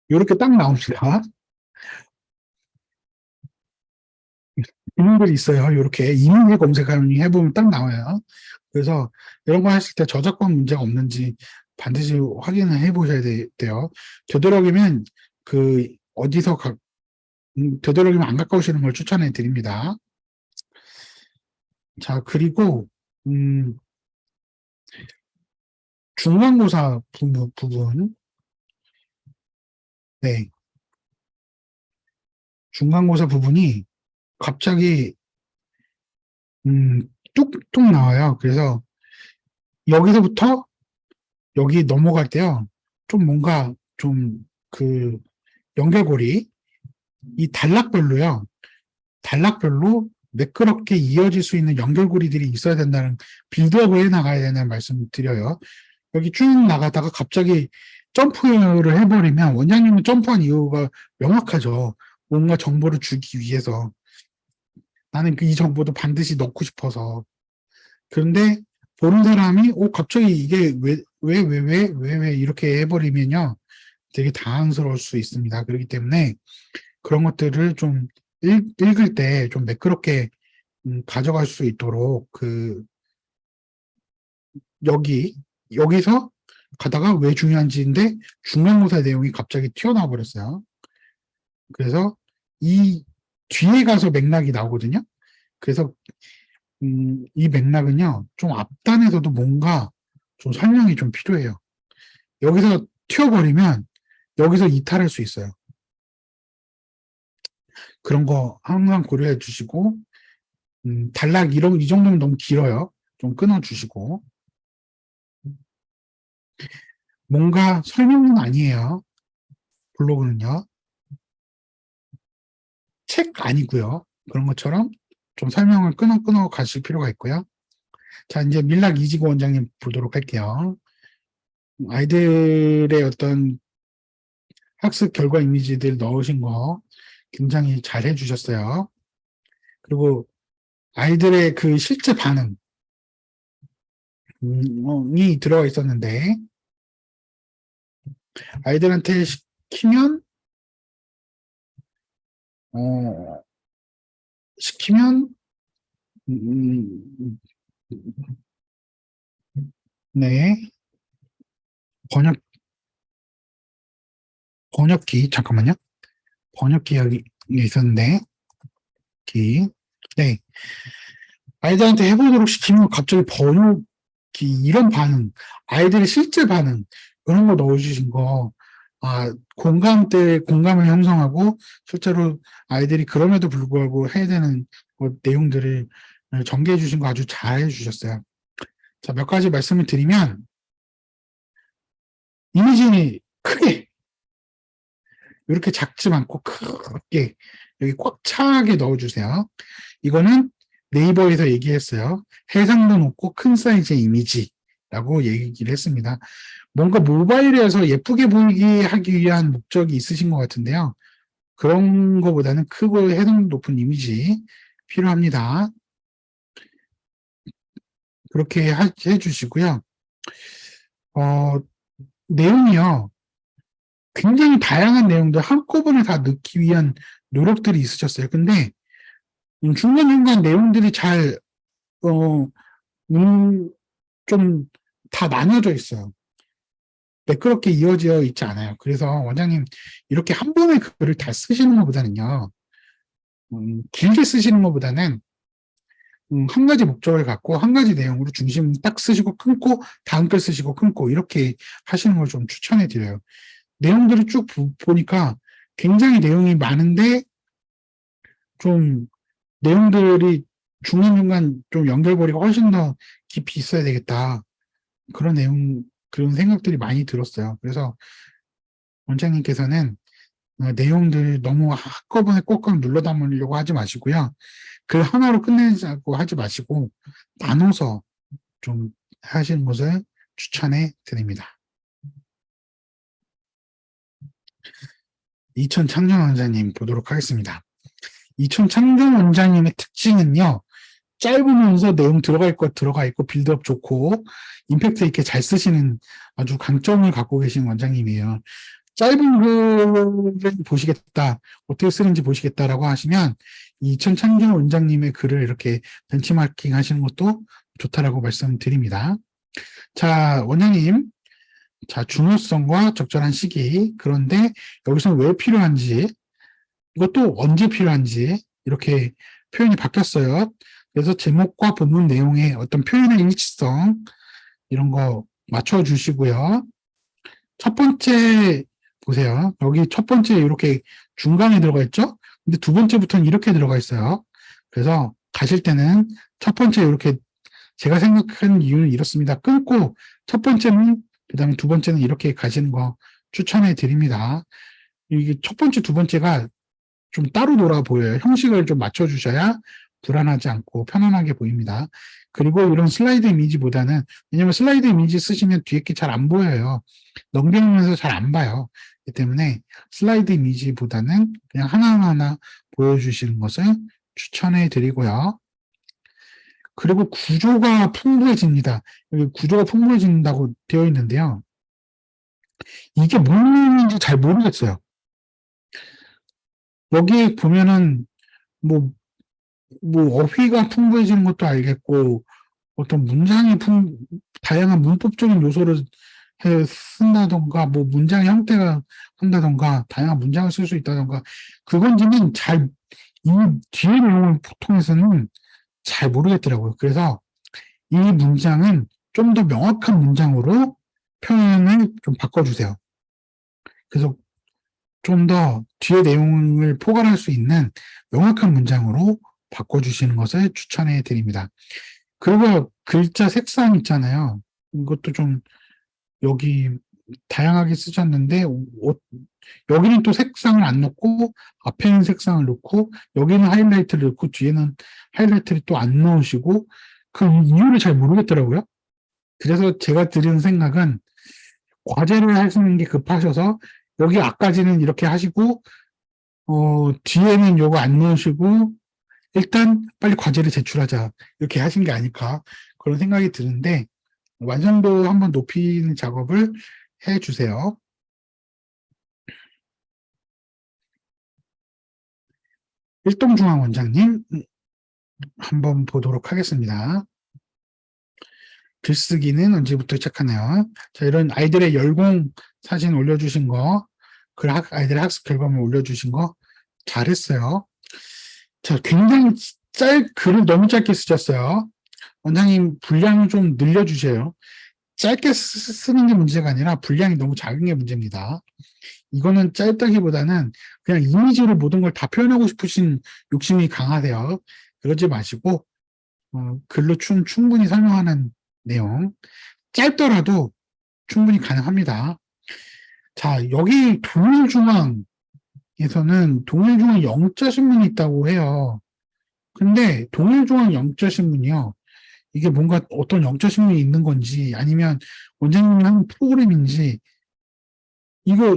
이렇게 딱 나옵니다. 이런 글이 있어요. 이렇게 이미지 검색하면 해보면 딱 나와요. 그래서 이런 거 하실 때 저작권 문제가 없는지 반드시 확인을 해보셔야 돼요. 되도록이면 그 어디서 되도록이면 안 가까우시는 걸 추천해 드립니다. 자, 그리고 중간고사 부분, 네, 중간고사 부분이 갑자기 뚝뚝 나와요. 그래서 여기서부터 여기 넘어갈 때요, 좀 뭔가 좀 그 연결고리 이 단락별로요. 단락별로 매끄럽게 이어질 수 있는 연결고리들이 있어야 된다는 빌드업을 해 나가야 되는 말씀을 드려요. 여기 쭉 나가다가 갑자기 점프를 해버리면 원장님은 점프한 이유가 명확하죠. 뭔가 정보를 주기 위해서. 나는 이 정보도 반드시 넣고 싶어서. 그런데 보는 사람이 갑자기 이게 왜 이렇게 해버리면요. 되게 당황스러울 수 있습니다. 그렇기 때문에 그런 것들을 좀 읽을 때 좀 매끄럽게 가져갈 수 있도록 여기서 가다가 왜 중요한지인데 중간고사 내용이 갑자기 튀어나와 버렸어요. 그래서 이 뒤에 가서 맥락이 나오거든요. 그래서 이 맥락은요, 좀 앞단에서도 뭔가 좀 설명이 좀 필요해요. 여기서 튀어버리면 여기서 이탈할 수 있어요. 그런 거 항상 고려해 주시고, 단락 이 정도면 너무 길어요. 좀 끊어주시고. 뭔가 설명은 아니에요. 블로그는요. 책 아니고요. 그런 것처럼 좀 설명을 끊어 가실 필요가 있고요. 자, 이제 밀락 이지고 원장님 보도록 할게요. 아이들의 어떤 학습 결과 이미지들 넣으신 거 굉장히 잘 해주셨어요. 그리고 아이들의 그 실제 반응이 들어가 있었는데, 아이들한테 시키면, 어, 시키면, 음, 네, 번역, 번역기, 잠깐만요. 번역기 여기 있었는데, 네. 아이들한테 해보도록 시키면 갑자기 번역기, 이런 반응, 아이들의 실제 반응, 그런 거 넣어주신 거, 공감을 형성하고, 실제로 아이들이 그럼에도 불구하고 해야 되는 내용들을 전개해 주신 거 아주 잘 해주셨어요. 자, 몇 가지 말씀을 드리면, 이미지 크게, 이렇게 작지 않고 크게, 여기 꽉 차게 넣어주세요. 이거는 네이버에서 얘기했어요. 해상도 높고 큰 사이즈의 이미지라고 얘기를 했습니다. 뭔가 모바일에서 예쁘게 보이게 하기 위한 목적이 있으신 것 같은데요. 그런 것보다는 크고 해상도 높은 이미지 필요합니다. 그렇게 해주시고요. 내용이요. 굉장히 다양한 내용들 한꺼번에 다 넣기 위한 노력들이 있으셨어요. 근데 중간중간 내용들이 잘 좀 다 나눠져 있어요. 매끄럽게 이어져 있지 않아요. 그래서 원장님 이렇게 한 번에 글을 다 쓰시는 것보다는요. 길게 쓰시는 것보다는 한 가지 목적을 갖고 한 가지 내용으로 중심 딱 쓰시고 끊고 다음 글 쓰시고 끊고 이렇게 하시는 걸 좀 추천해 드려요. 내용들을 쭉 보니까 굉장히 내용이 많은데 좀 내용들이 중간중간 좀 연결고리가 훨씬 더 깊이 있어야 되겠다. 그런 생각들이 많이 들었어요. 그래서 원장님께서는 내용들 너무 한꺼번에 꼭꼭 눌러 담으려고 하지 마시고요. 글 하나로 끝내자고 하지 마시고 나눠서 좀 하시는 것을 추천해 드립니다. 이천 창정 원장님 보도록 하겠습니다. 이천 창정 원장님의 특징은요. 짧으면서 내용 들어가 있고 빌드업 좋고 임팩트 있게 잘 쓰시는 아주 강점을 갖고 계신 원장님이에요. 짧은 글을 보시겠다, 어떻게 쓰는지 보시겠다라고 하시면 이천 창경 원장님의 글을 이렇게 벤치마킹 하시는 것도 좋다라고 말씀드립니다. 자, 원장님. 자, 중요성과 적절한 시기. 그런데 여기서는 왜 필요한지, 이것도 언제 필요한지 이렇게 표현이 바뀌었어요. 그래서 제목과 본문 내용의 어떤 표현의 일치성 이런 거 맞춰주시고요. 첫 번째 보세요. 여기 첫 번째 이렇게 중간에 들어가 있죠? 근데 두 번째부터는 이렇게 들어가 있어요. 그래서 가실 때는 첫 번째 이렇게 제가 생각한 이유는 이렇습니다. 끊고 첫 번째는 그다음에 두 번째는 이렇게 가시는 거 추천해 드립니다. 이게 첫 번째, 두 번째가 좀 따로 놀아 보여요. 형식을 좀 맞춰주셔야 불안하지 않고 편안하게 보입니다. 그리고 이런 슬라이드 이미지보다는, 왜냐면 슬라이드 이미지 쓰시면 뒤에 게 잘 안 보여요. 넘기면서 잘 안 봐요. 그렇기 때문에 슬라이드 이미지보다는 그냥 하나하나 보여주시는 것을 추천해 드리고요. 그리고 구조가 풍부해집니다. 여기 구조가 풍부해진다고 되어 있는데요. 이게 뭔 의미인지 잘 모르겠어요. 여기 보면은 뭐, 어휘가 풍부해지는 것도 알겠고, 어떤 다양한 문법적인 요소를 쓴다던가, 뭐 문장 형태가 한다던가, 다양한 문장을 쓸 수 있다던가, 그건지는 이 뒤에 내용을 통해서는 잘 모르겠더라고요. 그래서 이 문장은 좀 더 명확한 문장으로 표현을 좀 바꿔주세요. 그래서 좀 더 뒤에 내용을 포괄할 수 있는 명확한 문장으로 바꿔주시는 것을 추천해 드립니다. 그리고 글자 색상 있잖아요. 이것도 좀 여기 다양하게 쓰셨는데, 여기는 또 색상을 안 넣고, 앞에는 색상을 넣고, 여기는 하이라이트를 넣고, 뒤에는 하이라이트를 또 안 넣으시고, 그 이유를 잘 모르겠더라고요. 그래서 제가 드리는 생각은, 과제를 하시는 게 급하셔서, 여기 앞까지는 이렇게 하시고, 뒤에는 요거 안 넣으시고, 일단 빨리 과제를 제출하자. 이렇게 하신 게 아닐까. 그런 생각이 드는데, 완성도 한번 높이는 작업을 해 주세요. 일동중앙 원장님, 한번 보도록 하겠습니다. 글쓰기는 언제부터 시작하나요? 자, 이런 아이들의 열공 사진 올려주신 거, 아이들의 학습 결과물 올려주신 거 잘했어요. 자, 굉장히 글을 너무 짧게 쓰셨어요. 원장님, 분량을 좀 늘려주세요. 짧게 쓰는 게 문제가 아니라 분량이 너무 작은 게 문제입니다. 이거는 짧다기보다는 그냥 이미지로 모든 걸 다 표현하고 싶으신 욕심이 강하세요. 그러지 마시고, 글로 충분히 설명하는 내용, 짧더라도 충분히 가능합니다. 자, 여기 동일중앙 영자 신문이 있다고 해요. 근데 동일중앙 영자 신문이요. 이게 뭔가 어떤 영자 신문이 있는 건지 아니면 원장님이 하는 프로그램인지, 이거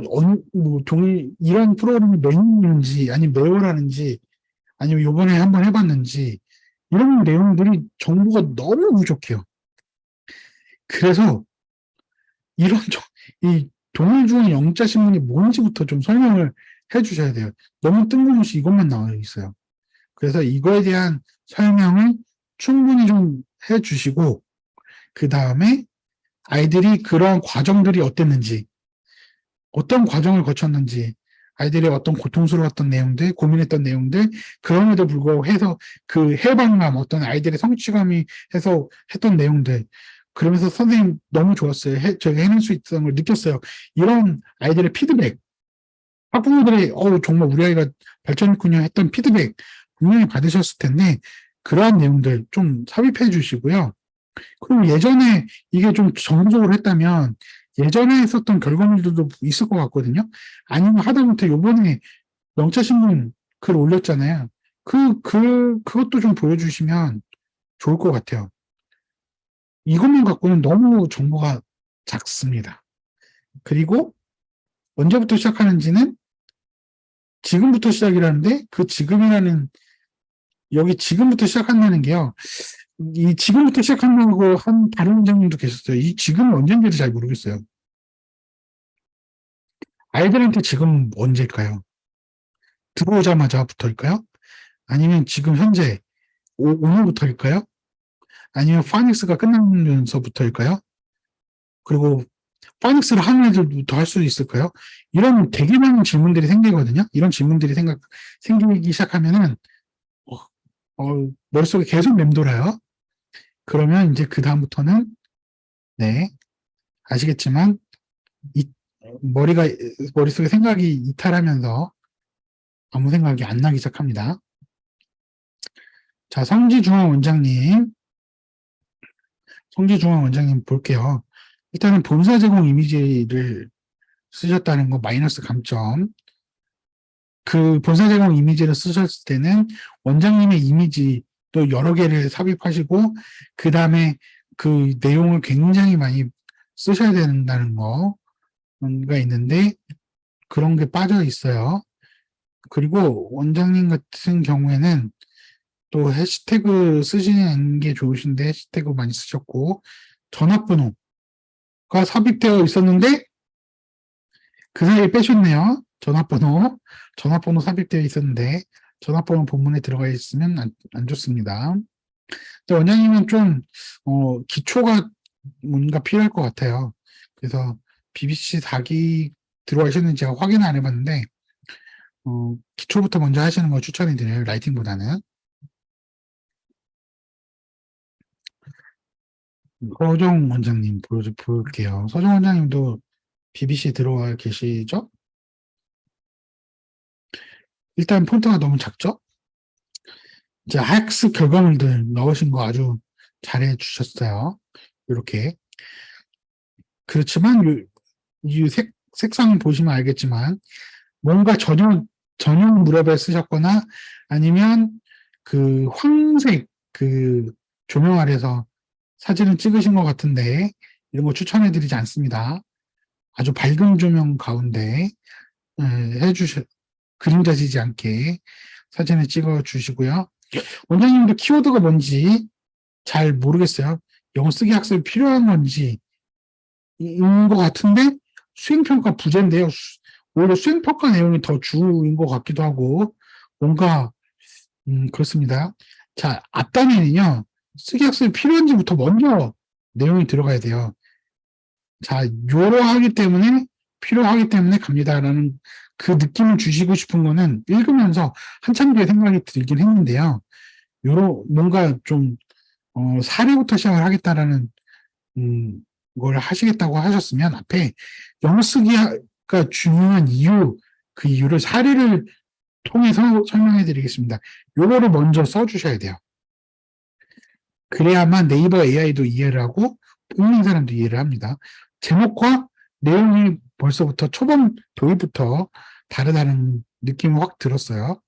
이런 프로그램이 매일인지 아니면 매월 하는지 아니면 요번에 한번 해봤는지, 이런 내용들이 정보가 너무 부족해요. 그래서 이 동일중앙 영자신문이 뭔지부터 좀 설명을 해주셔야 돼요. 너무 뜬금없이 이것만 나와 있어요. 그래서 이거에 대한 설명을 충분히 좀 해주시고, 그 다음에 아이들이 그런 과정들이 어땠는지, 어떤 과정을 거쳤는지, 아이들이 어떤 고통스러웠던 내용들, 고민했던 내용들, 그럼에도 불구하고 해서 그 해방감, 어떤 아이들의 성취감이 해서 했던 내용들, 그러면서 선생님 너무 좋았어요. 저희가 해낼 수 있다는 걸 느꼈어요. 이런 아이들의 피드백, 학부모들이 정말 우리 아이가 발전했군요 했던 피드백 분명히 받으셨을 텐데, 그러한 내용들 좀 삽입해 주시고요. 그리고 예전에 이게 좀 정상적으로 했다면 예전에 했었던 결과물들도 있을 것 같거든요. 아니면 하다못해 요번에 영자신문 글 올렸잖아요. 그것도 좀 보여주시면 좋을 것 같아요. 이것만 갖고는 너무 정보가 작습니다. 그리고 언제부터 시작하는지는 지금부터 시작이라는데, 그 지금이라는, 여기 지금부터 시작한다는 게요. 이 지금부터 시작한다는 거 한 다른 원장님도 계셨어요. 이 지금은 언제인지도 잘 모르겠어요. 아이들한테 지금 언제일까요? 들어오자마자부터일까요? 아니면 지금 현재 오늘부터일까요? 아니면 파닉스가 끝나면서부터일까요? 그리고 파닉스를 하는 애들부터 할 수 있을까요? 이런 되게 많은 질문들이 생기거든요. 이런 질문들이 생기기 시작하면은 머릿속에 계속 맴돌아요. 그러면 이제 그 다음부터는, 네, 아시겠지만 머릿속에 생각이 이탈하면서 아무 생각이 안 나기 시작합니다. 자, 성지중앙 원장님 볼게요. 일단은 본사 제공 이미지를 쓰셨다는 거 마이너스 감점. 그 본사 제공 이미지를 쓰셨을 때는 원장님의 이미지 또 여러 개를 삽입하시고 그 다음에 그 내용을 굉장히 많이 쓰셔야 된다는 거가 있는데 그런 게 빠져 있어요. 그리고 원장님 같은 경우에는 또 해시태그 쓰시는 게 좋으신데 해시태그 많이 쓰셨고 전화번호가 삽입되어 있었는데 그 사이에 빼셨네요. 전화번호 삽입되어 있었는데 전화번호 본문에 들어가 있으면 안 좋습니다. 근데 원장님은 좀 기초가 뭔가 필요할 것 같아요. 그래서 BBC 4기 들어가셨는지 제가 확인을 안 해봤는데 기초부터 먼저 하시는 걸 추천해 드려요. 라이팅보다는. 서정 원장님 볼게요. 서정 원장님도 BBC 들어와 계시죠? 일단 폰트가 너무 작죠? 이제 학습 결과물들 넣으신 거 아주 잘해 주셨어요. 이렇게. 그렇지만 이 색상 보시면 알겠지만 뭔가 전용 무렵에 쓰셨거나 아니면 그 황색 그 조명 아래서 사진을 찍으신 것 같은데 이런 거 추천해 드리지 않습니다. 아주 밝은 조명 가운데 해주셔 그림자지지 않게 사진을 찍어 주시고요. 원장님도 키워드가 뭔지 잘 모르겠어요. 영어 쓰기 학습이 필요한 건지 인 것 같은데 수행평가 부재인데요. 오히려 수행평가 내용이 더 주인 것 같기도 하고 뭔가 그렇습니다. 자, 앞단에는요. 쓰기 학습이 필요한지부터 먼저 내용이 들어가야 돼요. 자, 필요하기 때문에 갑니다라는 그 느낌을 주시고 싶은 거는 읽으면서 한참 뒤에 생각이 들긴 했는데요. 뭔가 좀 사례부터 시작을 하겠다라는 걸 하시겠다고 하셨으면 앞에 영어 쓰기가 중요한 그 이유를 사례를 통해서 설명해 드리겠습니다. 요거를 먼저 써주셔야 돼요. 그래야만 네이버 AI도 이해를 하고 읽는 사람도 이해를 합니다. 제목과 내용이 벌써부터 초반 도입부터 다르다는 느낌이 확 들었어요.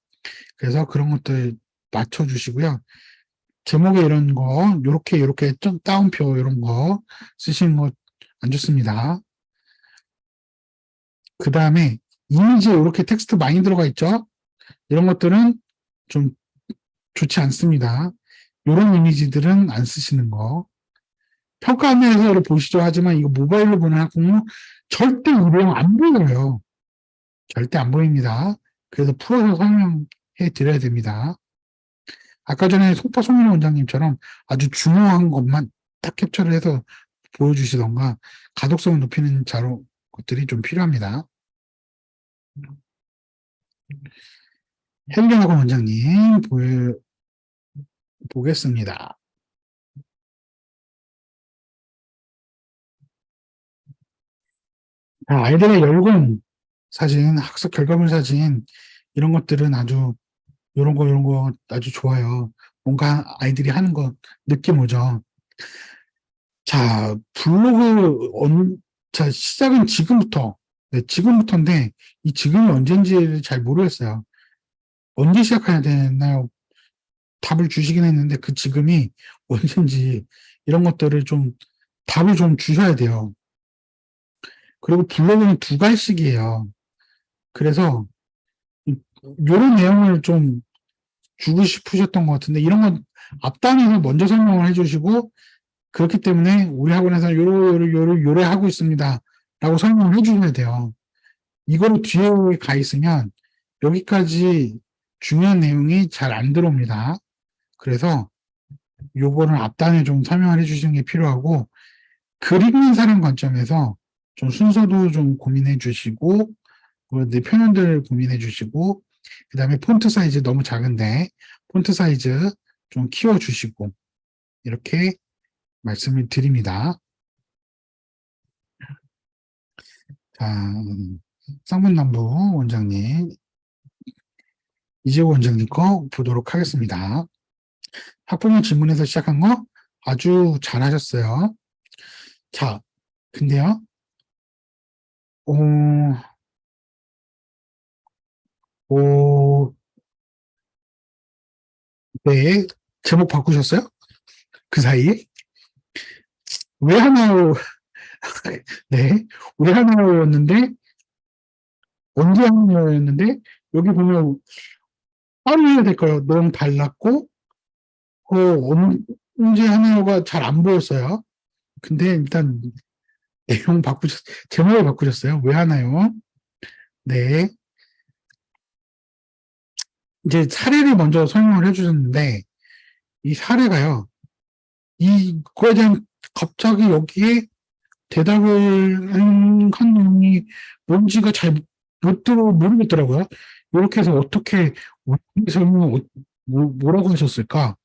그래서 그런 것들 맞춰주시고요. 제목에 이런 거, 요렇게 좀 따옴표 이런 거 쓰시는 거 안 좋습니다. 그 다음에 이미지에 이렇게 텍스트 많이 들어가 있죠? 이런 것들은 좀 좋지 않습니다. 이런 이미지들은 안 쓰시는 거. 평가 안내서를 보시죠 하지만 이거 모바일로 보는 학생은 절대 이 내용 안 보여요. 절대 안 보입니다. 그래서 풀어서 설명해 드려야 됩니다. 아까 전에 송파 송민호 원장님처럼 아주 중요한 것만 딱 캡처를 해서 보여주시던가 가독성을 높이는 자료 것들이 좀 필요합니다. 헬리학원 원장님 보겠습니다. 아이들의 열공 사진, 학습 결과물 사진 이런 것들은 아주 이런 거 아주 좋아요. 뭔가 아이들이 하는 거 느낌 오죠. 자, 자, 시작은 지금부터. 네, 지금부터인데, 이 지금이 언제인지를 잘 모르겠어요. 언제 시작해야 되나요? 답을 주시긴 했는데, 그 지금이 언제인지, 이런 것들을 답을 좀 주셔야 돼요. 그리고 블로그는 두 갈씩이에요. 그래서, 요런 내용을 좀 주고 싶으셨던 것 같은데, 이런 건 앞단에서 먼저 설명을 해주시고, 그렇기 때문에 우리 학원에서 요래 하고 있습니다. 라고 설명을 해주셔야 돼요. 이거로 뒤에 가 있으면 여기까지 중요한 내용이 잘 안 들어옵니다. 그래서 요거는 앞단에 좀 설명을 해주시는 게 필요하고 글 읽는 사람 관점에서 좀 순서도 좀 고민해 주시고 내 표현들 고민해 주시고 그 다음에 폰트 사이즈 너무 작은데 폰트 사이즈 좀 키워 주시고 이렇게 말씀을 드립니다. 자, 쌍문남부 원장님, 이재호 원장님 거 보도록 하겠습니다. 학부모 질문에서 시작한 거 아주 잘하셨어요. 자, 근데요, 어, 오, 네. 제목 바꾸셨어요? 그 사이에? 왜 하나요? 네. 왜 하나요였는데, 언제 하나요였는데, 여기 보면 따로 해야 될까요? 너무 달랐고, 언제 하나요가 잘 안 보였어요. 근데 일단 제목을 바꾸셨어요. 왜 하나요? 네. 이제 사례를 먼저 설명을 해주셨는데, 이 사례가요, 이거에 대한 갑자기 여기에 대답을 한 놈이 뭔지가 잘 모르겠더라고요. 이렇게 해서 어떻게, 설명, 뭐라고 하셨을까?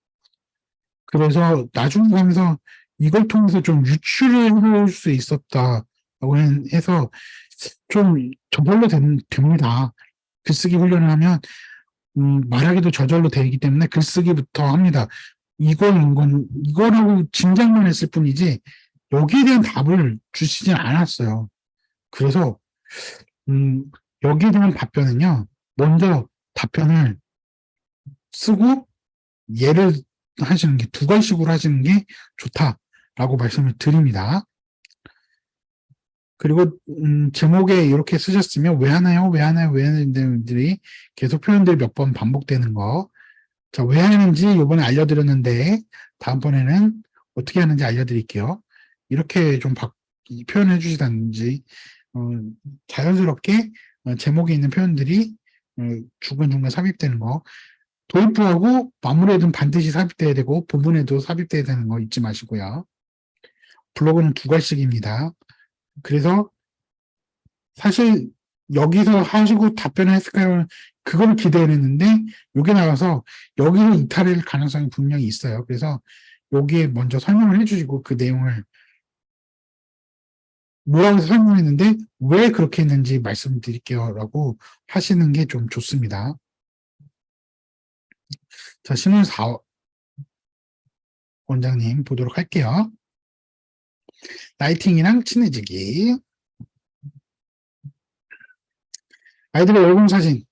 그래서 나중에 가면서 이걸 통해서 좀 유추를 해볼 수 있었다라고 해서 좀 저절로 됩니다. 글쓰기 훈련을 하면 말하기도 저절로 되기 때문에 글쓰기부터 합니다. 이거라고 짐작만 했을 뿐이지 여기에 대한 답을 주시진 않았어요. 그래서 음, 여기에 대한 답변은요. 먼저 답변을 쓰고 예를 하시는 게 두 가지식으로 하시는 게 좋다라고 말씀을 드립니다. 그리고 제목에 이렇게 쓰셨으면 왜 하나요? 왜 하나요? 왜 하는 분들이 계속 표현들이 몇 번 반복되는 거. 자, 왜 하는지 이번에 알려드렸는데 다음번에는 어떻게 하는지 알려드릴게요. 이렇게 좀 표현해 주시다든지 어, 자연스럽게 제목에 있는 표현들이 중간중간 삽입되는 거. 도입부하고 마무리에도 반드시 삽입돼야 되고 부분에도 삽입돼야 되는 거 잊지 마시고요. 블로그는 두 가지씩입니다. 그래서 사실 여기서 하시고 답변을 했을까요? 그걸 기대했는데 여기 나와서 여기서 이탈할 가능성이 분명히 있어요. 그래서 여기에 먼저 설명을 해주시고 그 내용을 뭐라고 설명했는데 왜 그렇게 했는지 말씀드릴게요 라고 하시는 게 좀 좋습니다. 자, 신문 4 원장님 보도록 할게요. 라이팅이랑 친해지기. 아이들의 얼굴 사진.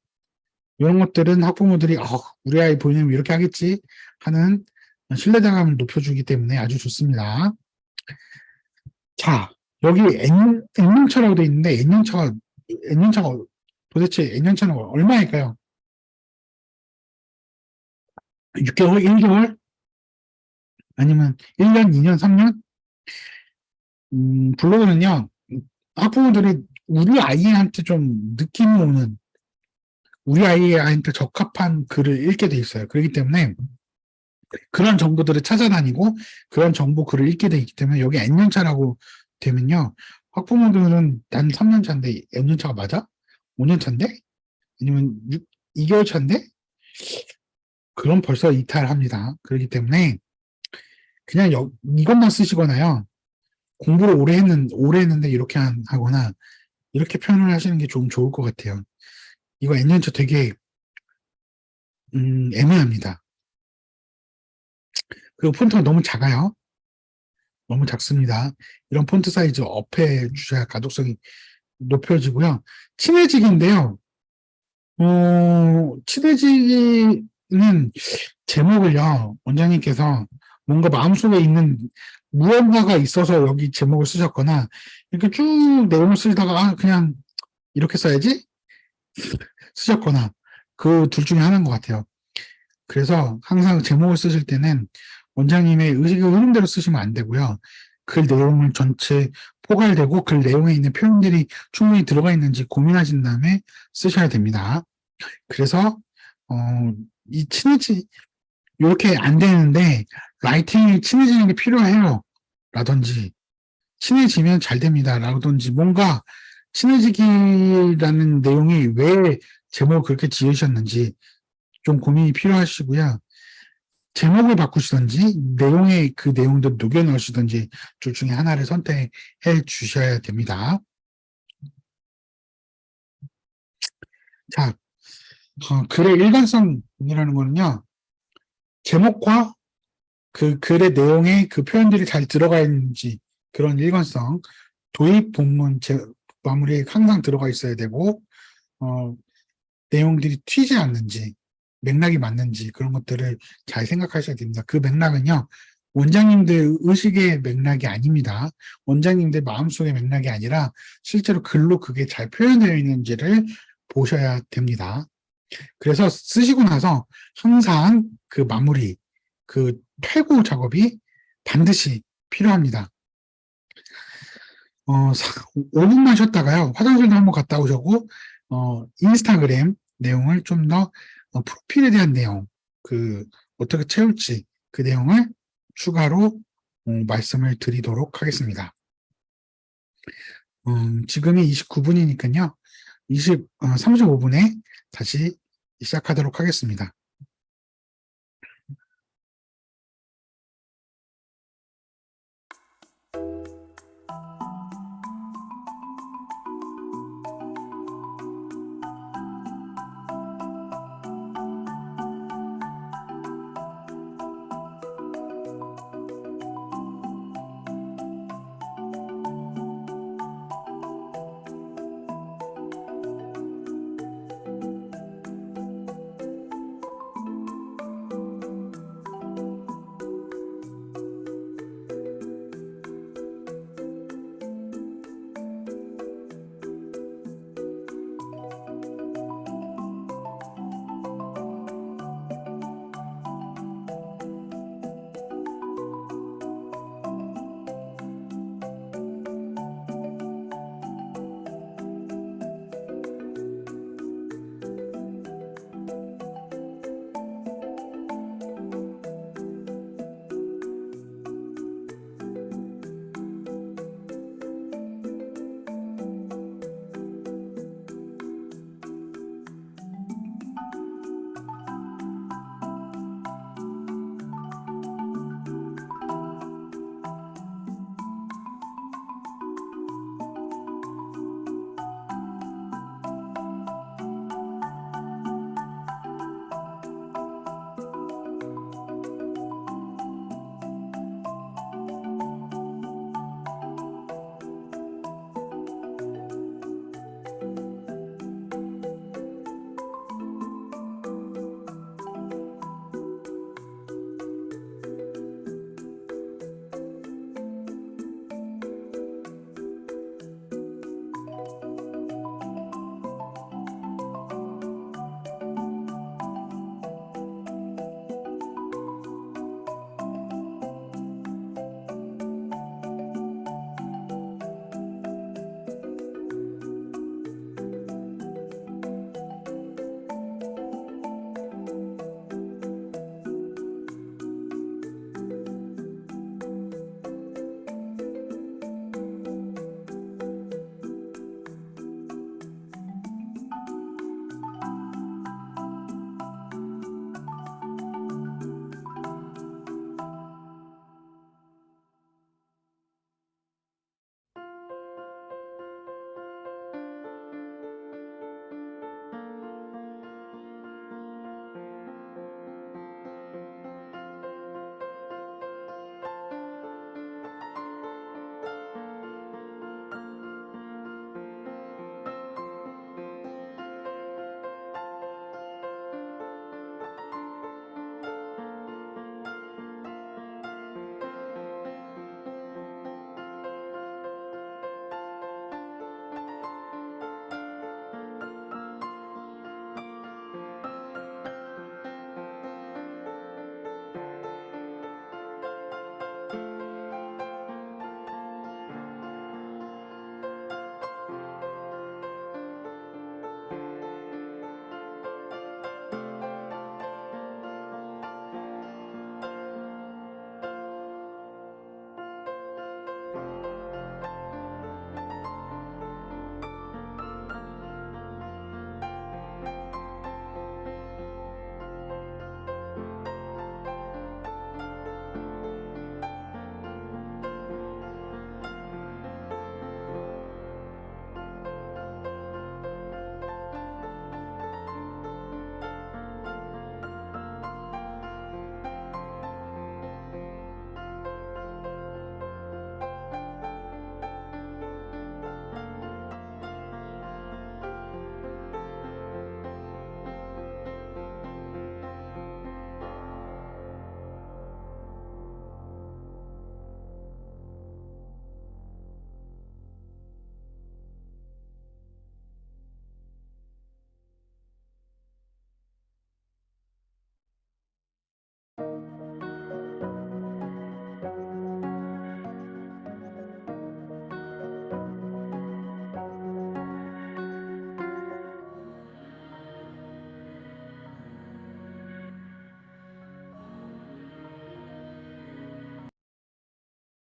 이런 것들은 학부모들이 우리 아이 보이면 이렇게 하겠지 하는 신뢰감을 높여주기 때문에 아주 좋습니다. 자, 여기 N년차라고 되어 있는데 N년차가 도대체 N년차는 얼마일까요? 6개월, 1개월? 아니면 1년, 2년, 3년? 블로그는요, 학부모들이 우리 아이한테 좀 느낌이 오는, 우리 아이한테 적합한 글을 읽게 돼 있어요. 그렇기 때문에 그런 정보들을 찾아다니고 그런 정보 글을 읽게 돼 있기 때문에 여기 N년차라고 되면요. 학부모들은 난 3년차인데 N년차가 맞아? 5년차인데? 아니면 2개월 차인데? 그럼 벌써 이탈합니다. 그렇기 때문에 그냥 이것만 쓰시거나요. 공부를 오래 했는데 이렇게 하거나 이렇게 표현을 하시는 게 좀 좋을 것 같아요. 이거 N년차 되게 애매합니다. 그리고 폰트가 너무 작아요. 너무 작습니다. 이런 폰트 사이즈 업해 주셔야 가독성이 높여지고요. 친해지기인데요. 친해지기는 제목을요, 원장님께서 뭔가 마음속에 있는 무언가가 있어서 여기 제목을 쓰셨거나, 이렇게 쭉 내용을 쓰다가, 그냥 이렇게 써야지? 쓰셨거나, 그 둘 중에 하나인 것 같아요. 그래서 항상 제목을 쓰실 때는 원장님의 의식의 흐름대로 쓰시면 안 되고요. 글 내용을 전체 포괄되고 글 내용에 있는 표현들이 충분히 들어가 있는지 고민하신 다음에 쓰셔야 됩니다. 그래서 이 이렇게 안 되는데 라이팅이 친해지는 게 필요해요. 라든지 친해지면 잘 됩니다. 라든지 뭔가 친해지기라는 내용이 왜 제목을 그렇게 지으셨는지 좀 고민이 필요하시고요. 제목을 바꾸시든지 내용에 그 내용도 녹여 넣으시든지 둘 중에 하나를 선택해 주셔야 됩니다. 자, 글의 일관성이라는 거는요. 제목과 그 글의 내용에 그 표현들이 잘 들어가 있는지 그런 일관성, 도입, 본문, 마무리에 항상 들어가 있어야 되고 어, 내용들이 튀지 않는지, 맥락이 맞는지 그런 것들을 잘 생각하셔야 됩니다. 그 맥락은요, 원장님들 의식의 맥락이 아닙니다. 원장님들 마음속의 맥락이 아니라 실제로 글로 그게 잘 표현되어 있는지를 보셔야 됩니다. 그래서 쓰시고 나서 항상 그 마무리, 그 퇴고 작업이 반드시 필요합니다. 5분만 쉬었다가요, 화장실도 한번 갔다 오셔고, 인스타그램 내용을 좀 더, 프로필에 대한 내용, 어떻게 채울지, 그 내용을 추가로, 말씀을 드리도록 하겠습니다. 지금이 29분이니까요, 35분에 다시 시작하도록 하겠습니다.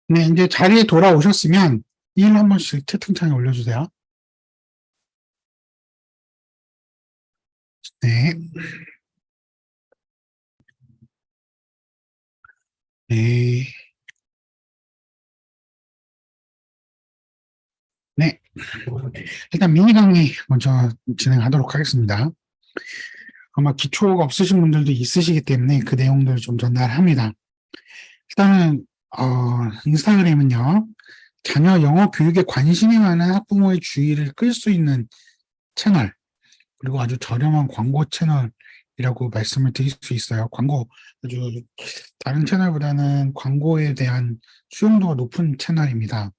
네, 이제 자리에 돌아오셨으면 1 한 번씩 채팅창에 올려주세요. 네. 네. 네. 일단 미니 강의 먼저 진행하도록 하겠습니다. 아마 기초가 없으신 분들도 있으시기 때문에 그 내용들을 좀 전달합니다. 일단은, 인스타그램은요, 자녀 영어 교육에 관심이 많은 학부모의 주의를 끌 수 있는 채널, 그리고 아주 저렴한 광고 채널이라고 말씀을 드릴 수 있어요. 아주 다른 채널보다는 광고에 대한 수용도가 높은 채널입니다.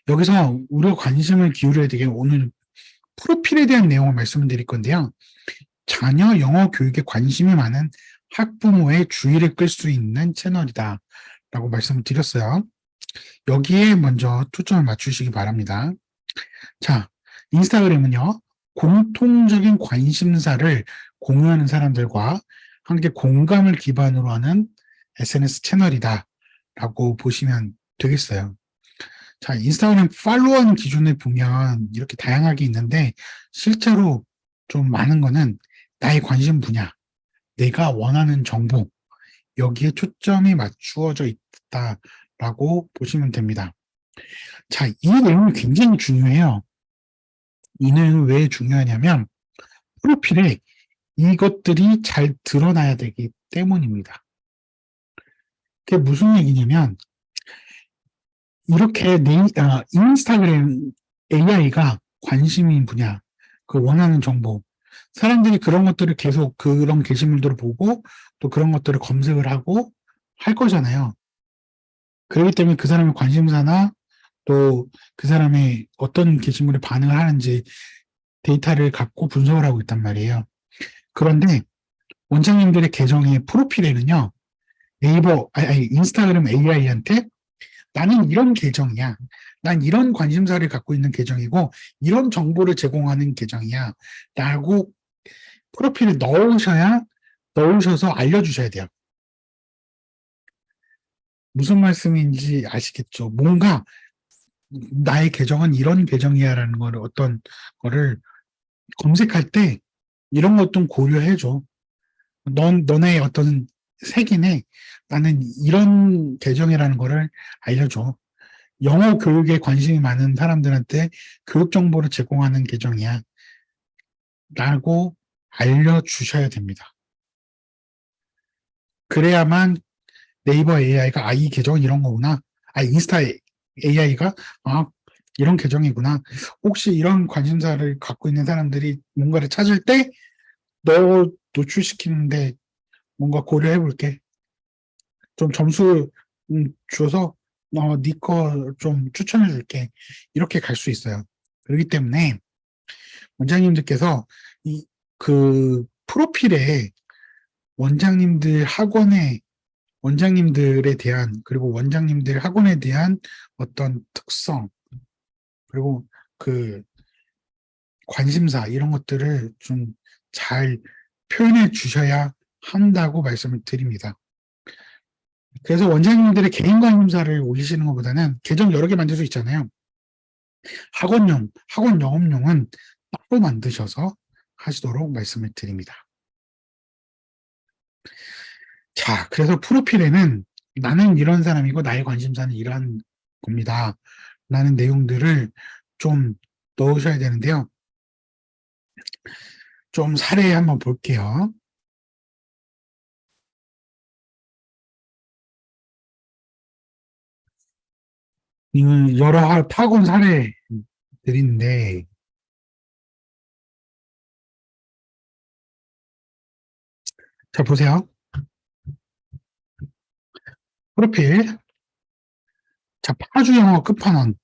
여기서 우리가 관심을 기울여야 되게 오늘 프로필에 대한 내용을 말씀을 드릴 건데요. 자녀 영어 교육에 관심이 많은 학부모의 주의를 끌 수 있는 채널이다 라고 말씀을 드렸어요. 여기에 먼저 초점을 맞추시기 바랍니다. 자, 인스타그램은요, 공통적인 관심사를 공유하는 사람들과 함께 공감을 기반으로 하는 SNS 채널이다 라고 보시면 되겠어요. 자, 인스타그램 팔로워하는 기준을 보면 이렇게 다양하게 있는데 실제로 좀 많은 거는 나의 관심 분야, 내가 원하는 정보, 여기에 초점이 맞추어져 있다라고 보시면 됩니다. 자, 이 내용이 굉장히 중요해요. 이 내용이 왜 중요하냐면 프로필에 이것들이 잘 드러나야 되기 때문입니다. 그게 무슨 얘기냐면 이렇게 인스타그램 AI가 관심인 분야, 그 원하는 정보, 사람들이 그런 것들을 계속 그런 게시물들을 보고 또 그런 것들을 검색을 하고 할 거잖아요. 그렇기 때문에 그 사람의 관심사나 또 그 사람의 어떤 게시물에 반응을 하는지 데이터를 갖고 분석을 하고 있단 말이에요. 그런데 원장님들의 계정의 프로필에는요, 인스타그램 AI한테 나는 이런 계정이야. 난 이런 관심사를 갖고 있는 계정이고, 이런 정보를 제공하는 계정이야. 라고 프로필에 넣으셔서 알려주셔야 돼요. 무슨 말씀인지 아시겠죠? 뭔가 나의 계정은 이런 계정이야라는 거를 어떤 거를 검색할 때 이런 것 좀 고려해줘. 너네 어떤 색이네. 나는 이런 계정이라는 거를 알려줘. 영어 교육에 관심이 많은 사람들한테 교육 정보를 제공하는 계정이야. 라고 알려주셔야 됩니다. 그래야만 네이버 AI가 이 계정은 이런 거구나. 인스타 AI가 이런 계정이구나. 혹시 이런 관심사를 갖고 있는 사람들이 뭔가를 찾을 때 너 노출시키는데 뭔가 고려해 볼게. 좀 점수 줘서 네 거 좀 추천해 줄게. 이렇게 갈 수 있어요. 그렇기 때문에 원장님들께서 그 프로필에 원장님들에 대한 그리고 원장님들 학원에 대한 어떤 특성 그리고 그 관심사 이런 것들을 좀 잘 표현해 주셔야 한다고 말씀을 드립니다. 그래서 원장님들의 개인 관심사를 올리시는 것보다는 계정 여러 개 만들 수 있잖아요. 학원 영업용은 따로 만드셔서 하시도록 말씀을 드립니다. 자, 그래서 프로필에는 나는 이런 사람이고 나의 관심사는 이러한 겁니다. 라는 내용들을 좀 넣으셔야 되는데요. 좀 사례 한번 볼게요. 여러 학원 사례들인데, 자, 보세요. 프로필. 자, 파주 영어 끝판왕.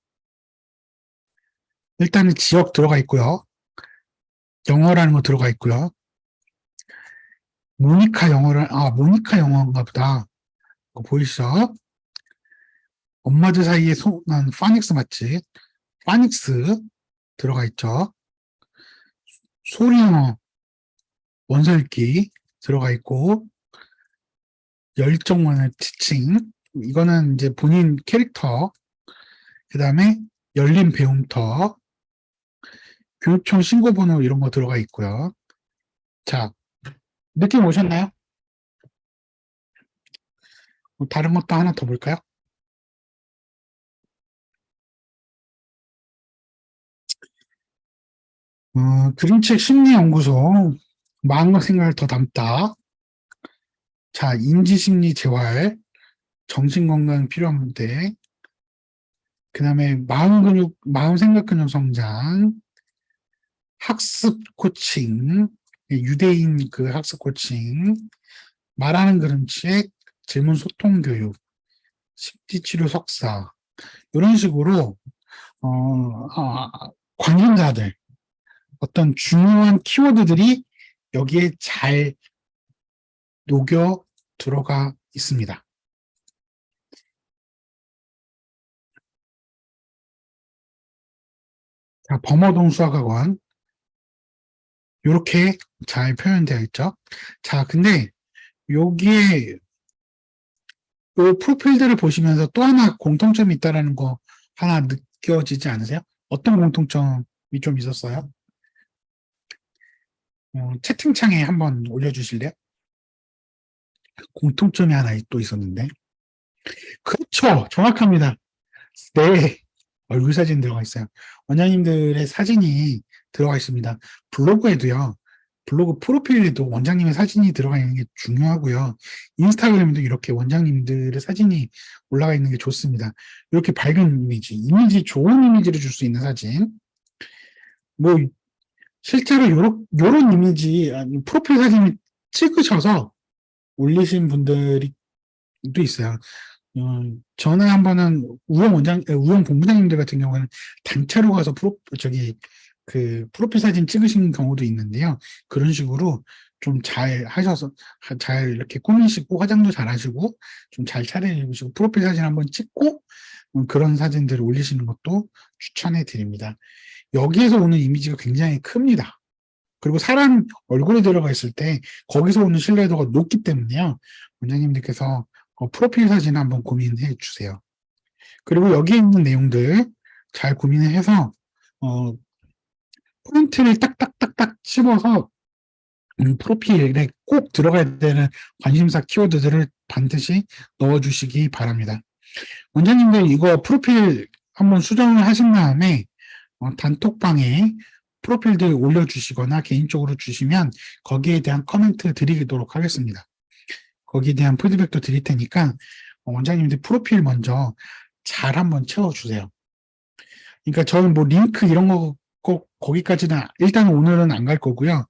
일단은 지역 들어가 있고요. 영어라는 거 들어가 있고요. 모니카 영어인가 보다. 그거 보이시죠? 엄마들 사이에 소난 파닉스 맞지? 파닉스 들어가 있죠. 소리영어 원설기 들어가 있고, 열정만을 티칭 이거는 이제 본인 캐릭터, 그 다음에 열린 배움터, 교육청 신고번호 이런 거 들어가 있고요. 자, 느낌 오셨나요? 다른 것도 하나 더 볼까요? 그림책 심리연구소, 마음과 생각을 더 담다. 자, 인지심리 재활, 정신건강 필요한 분들, 그 다음에 마음 생각 근육 성장, 학습 코칭, 유대인 그 학습 코칭, 말하는 그림책, 질문 소통 교육, 심리치료 석사, 이런 식으로, 관심사들, 어떤 중요한 키워드들이 여기에 잘 녹여 들어가 있습니다. 자, 범어동 수학학원. 이렇게 잘 표현되어 있죠. 자, 근데 여기에 이 프로필들을 보시면서 또 하나 공통점이 있다는 거 하나 느껴지지 않으세요? 어떤 공통점이 좀 있었어요? 채팅창에 한번 올려주실래요? 공통점이 하나 또 있었는데. 그렇죠. 정확합니다. 네. 얼굴 사진 들어가 있어요. 원장님들의 사진이 들어가 있습니다. 블로그에도요. 블로그 프로필에도 원장님의 사진이 들어가 있는 게 중요하고요. 인스타그램에도 이렇게 원장님들의 사진이 올라가 있는 게 좋습니다. 이렇게 밝은 이미지 좋은 이미지를 줄 수 있는 사진. 뭐 실제로 요런 이미지, 프로필 사진을 찍으셔서 올리신 분들이 또 있어요. 전에 한 번은 우영 본부장님들 같은 경우는 단체로 가서 프로필 사진 찍으신 경우도 있는데요. 그런 식으로 좀 잘 하셔서, 잘 이렇게 꾸미시고, 화장도 잘 하시고, 좀 잘 차려입으시고, 프로필 사진 한번 찍고, 그런 사진들을 올리시는 것도 추천해 드립니다. 여기에서 오는 이미지가 굉장히 큽니다. 그리고 사람 얼굴이 들어가 있을 때 거기서 오는 신뢰도가 높기 때문에요. 원장님들께서 프로필 사진 한번 고민해 주세요. 그리고 여기에 있는 내용들 잘 고민해서 포인트를 딱딱딱딱 집어서 프로필에 꼭 들어가야 되는 관심사 키워드들을 반드시 넣어주시기 바랍니다. 원장님들 이거 프로필 한번 수정을 하신 다음에 단톡방에 프로필들 올려주시거나 개인적으로 주시면 거기에 대한 코멘트 드리도록 하겠습니다. 거기에 대한 피드백도 드릴 테니까 원장님들 프로필 먼저 잘 한번 채워주세요. 그러니까 저는 뭐 링크 이런 거 꼭 거기까지는 일단 오늘은 안 갈 거고요.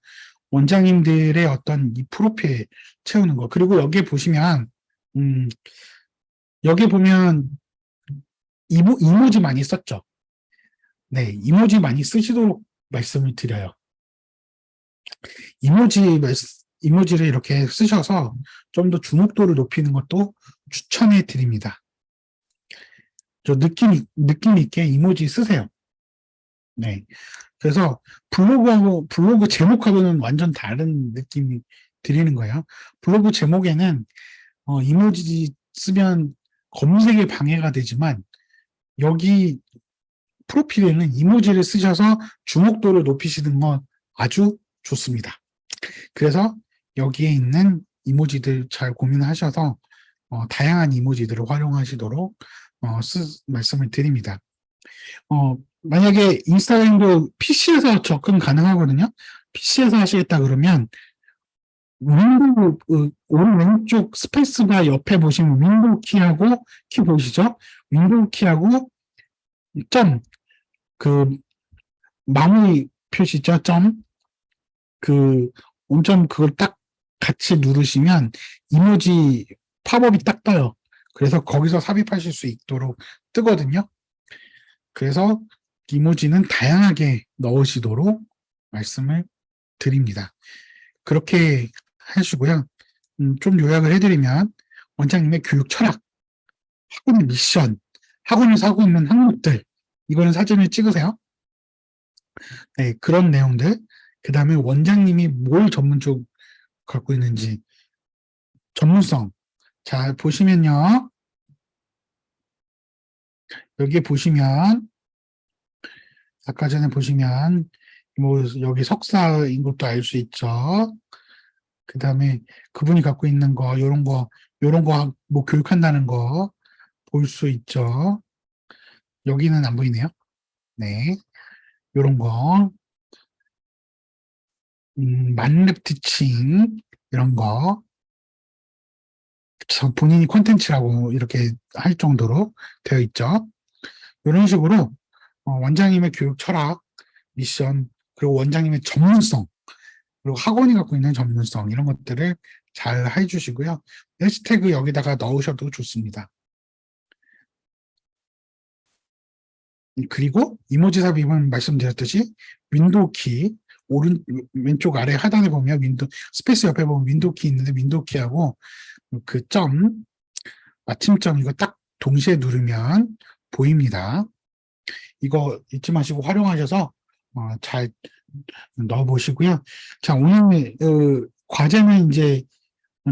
원장님들의 어떤 이 프로필 채우는 거. 그리고 여기에 보시면 여기 보면 이모지 많이 썼죠. 네, 이모지 많이 쓰시도록 말씀을 드려요. 이모지를 이렇게 쓰셔서 좀 더 주목도를 높이는 것도 추천해 드립니다. 저 느낌 있게 이모지 쓰세요. 네. 그래서 블로그 제목하고는 완전 다른 느낌이 드리는 거예요. 블로그 제목에는 이모지 쓰면 검색에 방해가 되지만 여기 프로필에는 이모지를 쓰셔서 주목도를 높이시는 건 아주 좋습니다. 그래서 여기에 있는 이모지들 잘 고민하셔서 다양한 이모지들을 활용하시도록 말씀을 드립니다. 만약에 인스타그램도 PC에서 접근 가능하거든요. PC에서 하시겠다 그러면 오른쪽 스페이스바 옆에 보시면 윈도우 키하고 키 보이시죠? 윈도우 키하고 점, 그 마무리 표시 있죠? 점, 그 온점 그걸 딱 같이 누르시면 이모지 팝업이 딱 떠요. 그래서 거기서 삽입하실 수 있도록 뜨거든요. 그래서 이모지는 다양하게 넣으시도록 말씀을 드립니다. 그렇게 하시고요. 좀 요약을 해드리면 원장님의 교육 철학, 학원의 미션, 학원에서 하고 있는 항목들 이거는 사진을 찍으세요. 네, 그런 내용들. 그 다음에 원장님이 뭘 전문적 갖고 있는지 전문성. 자, 보시면요. 여기에 보시면, 아까 전에 보시면, 뭐, 여기 석사인 것도 알 수 있죠. 그 다음에 그분이 갖고 있는 거, 요런 거, 뭐, 교육한다는 거 볼 수 있죠. 여기는 안 보이네요. 네. 요런 거, 만렙 티칭, 이런 거, 본인이 콘텐츠라고 이렇게 할 정도로 되어 있죠. 이런 식으로 원장님의 교육 철학, 미션, 그리고 원장님의 전문성, 그리고 학원이 갖고 있는 전문성, 이런 것들을 잘 해주시고요. 해시태그 여기다가 넣으셔도 좋습니다. 그리고 이모지 삽입은 말씀드렸듯이 윈도우 키, 왼쪽 아래 하단에 보면 스페이스 옆에 보면 윈도우 키 있는데 윈도우 키하고 그 점, 마침점 이거 딱 동시에 누르면 보입니다. 이거 잊지 마시고 활용하셔서 잘 넣어보시고요. 자, 오늘 과제는 이제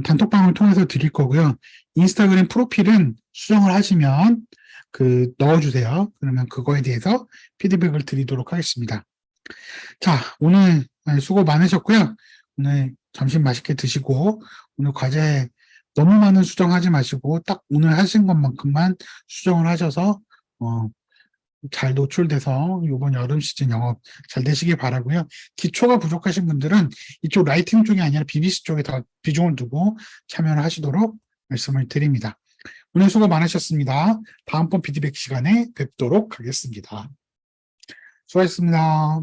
단톡방을 통해서 드릴 거고요. 인스타그램 프로필은 수정을 하시면 넣어주세요. 그러면 그거에 대해서 피드백을 드리도록 하겠습니다. 자, 오늘 수고 많으셨고요. 오늘 점심 맛있게 드시고 오늘 과제 너무 많은 수정하지 마시고 딱 오늘 하신 것만큼만 수정을 하셔서 잘 노출돼서 이번 여름 시즌 영업 잘 되시길 바라고요. 기초가 부족하신 분들은 이쪽 라이팅 쪽이 아니라 BBC 쪽에 더 비중을 두고 참여를 하시도록 말씀을 드립니다. 오늘 수고 많으셨습니다. 다음번 피드백 시간에 뵙도록 하겠습니다. 수고하셨습니다.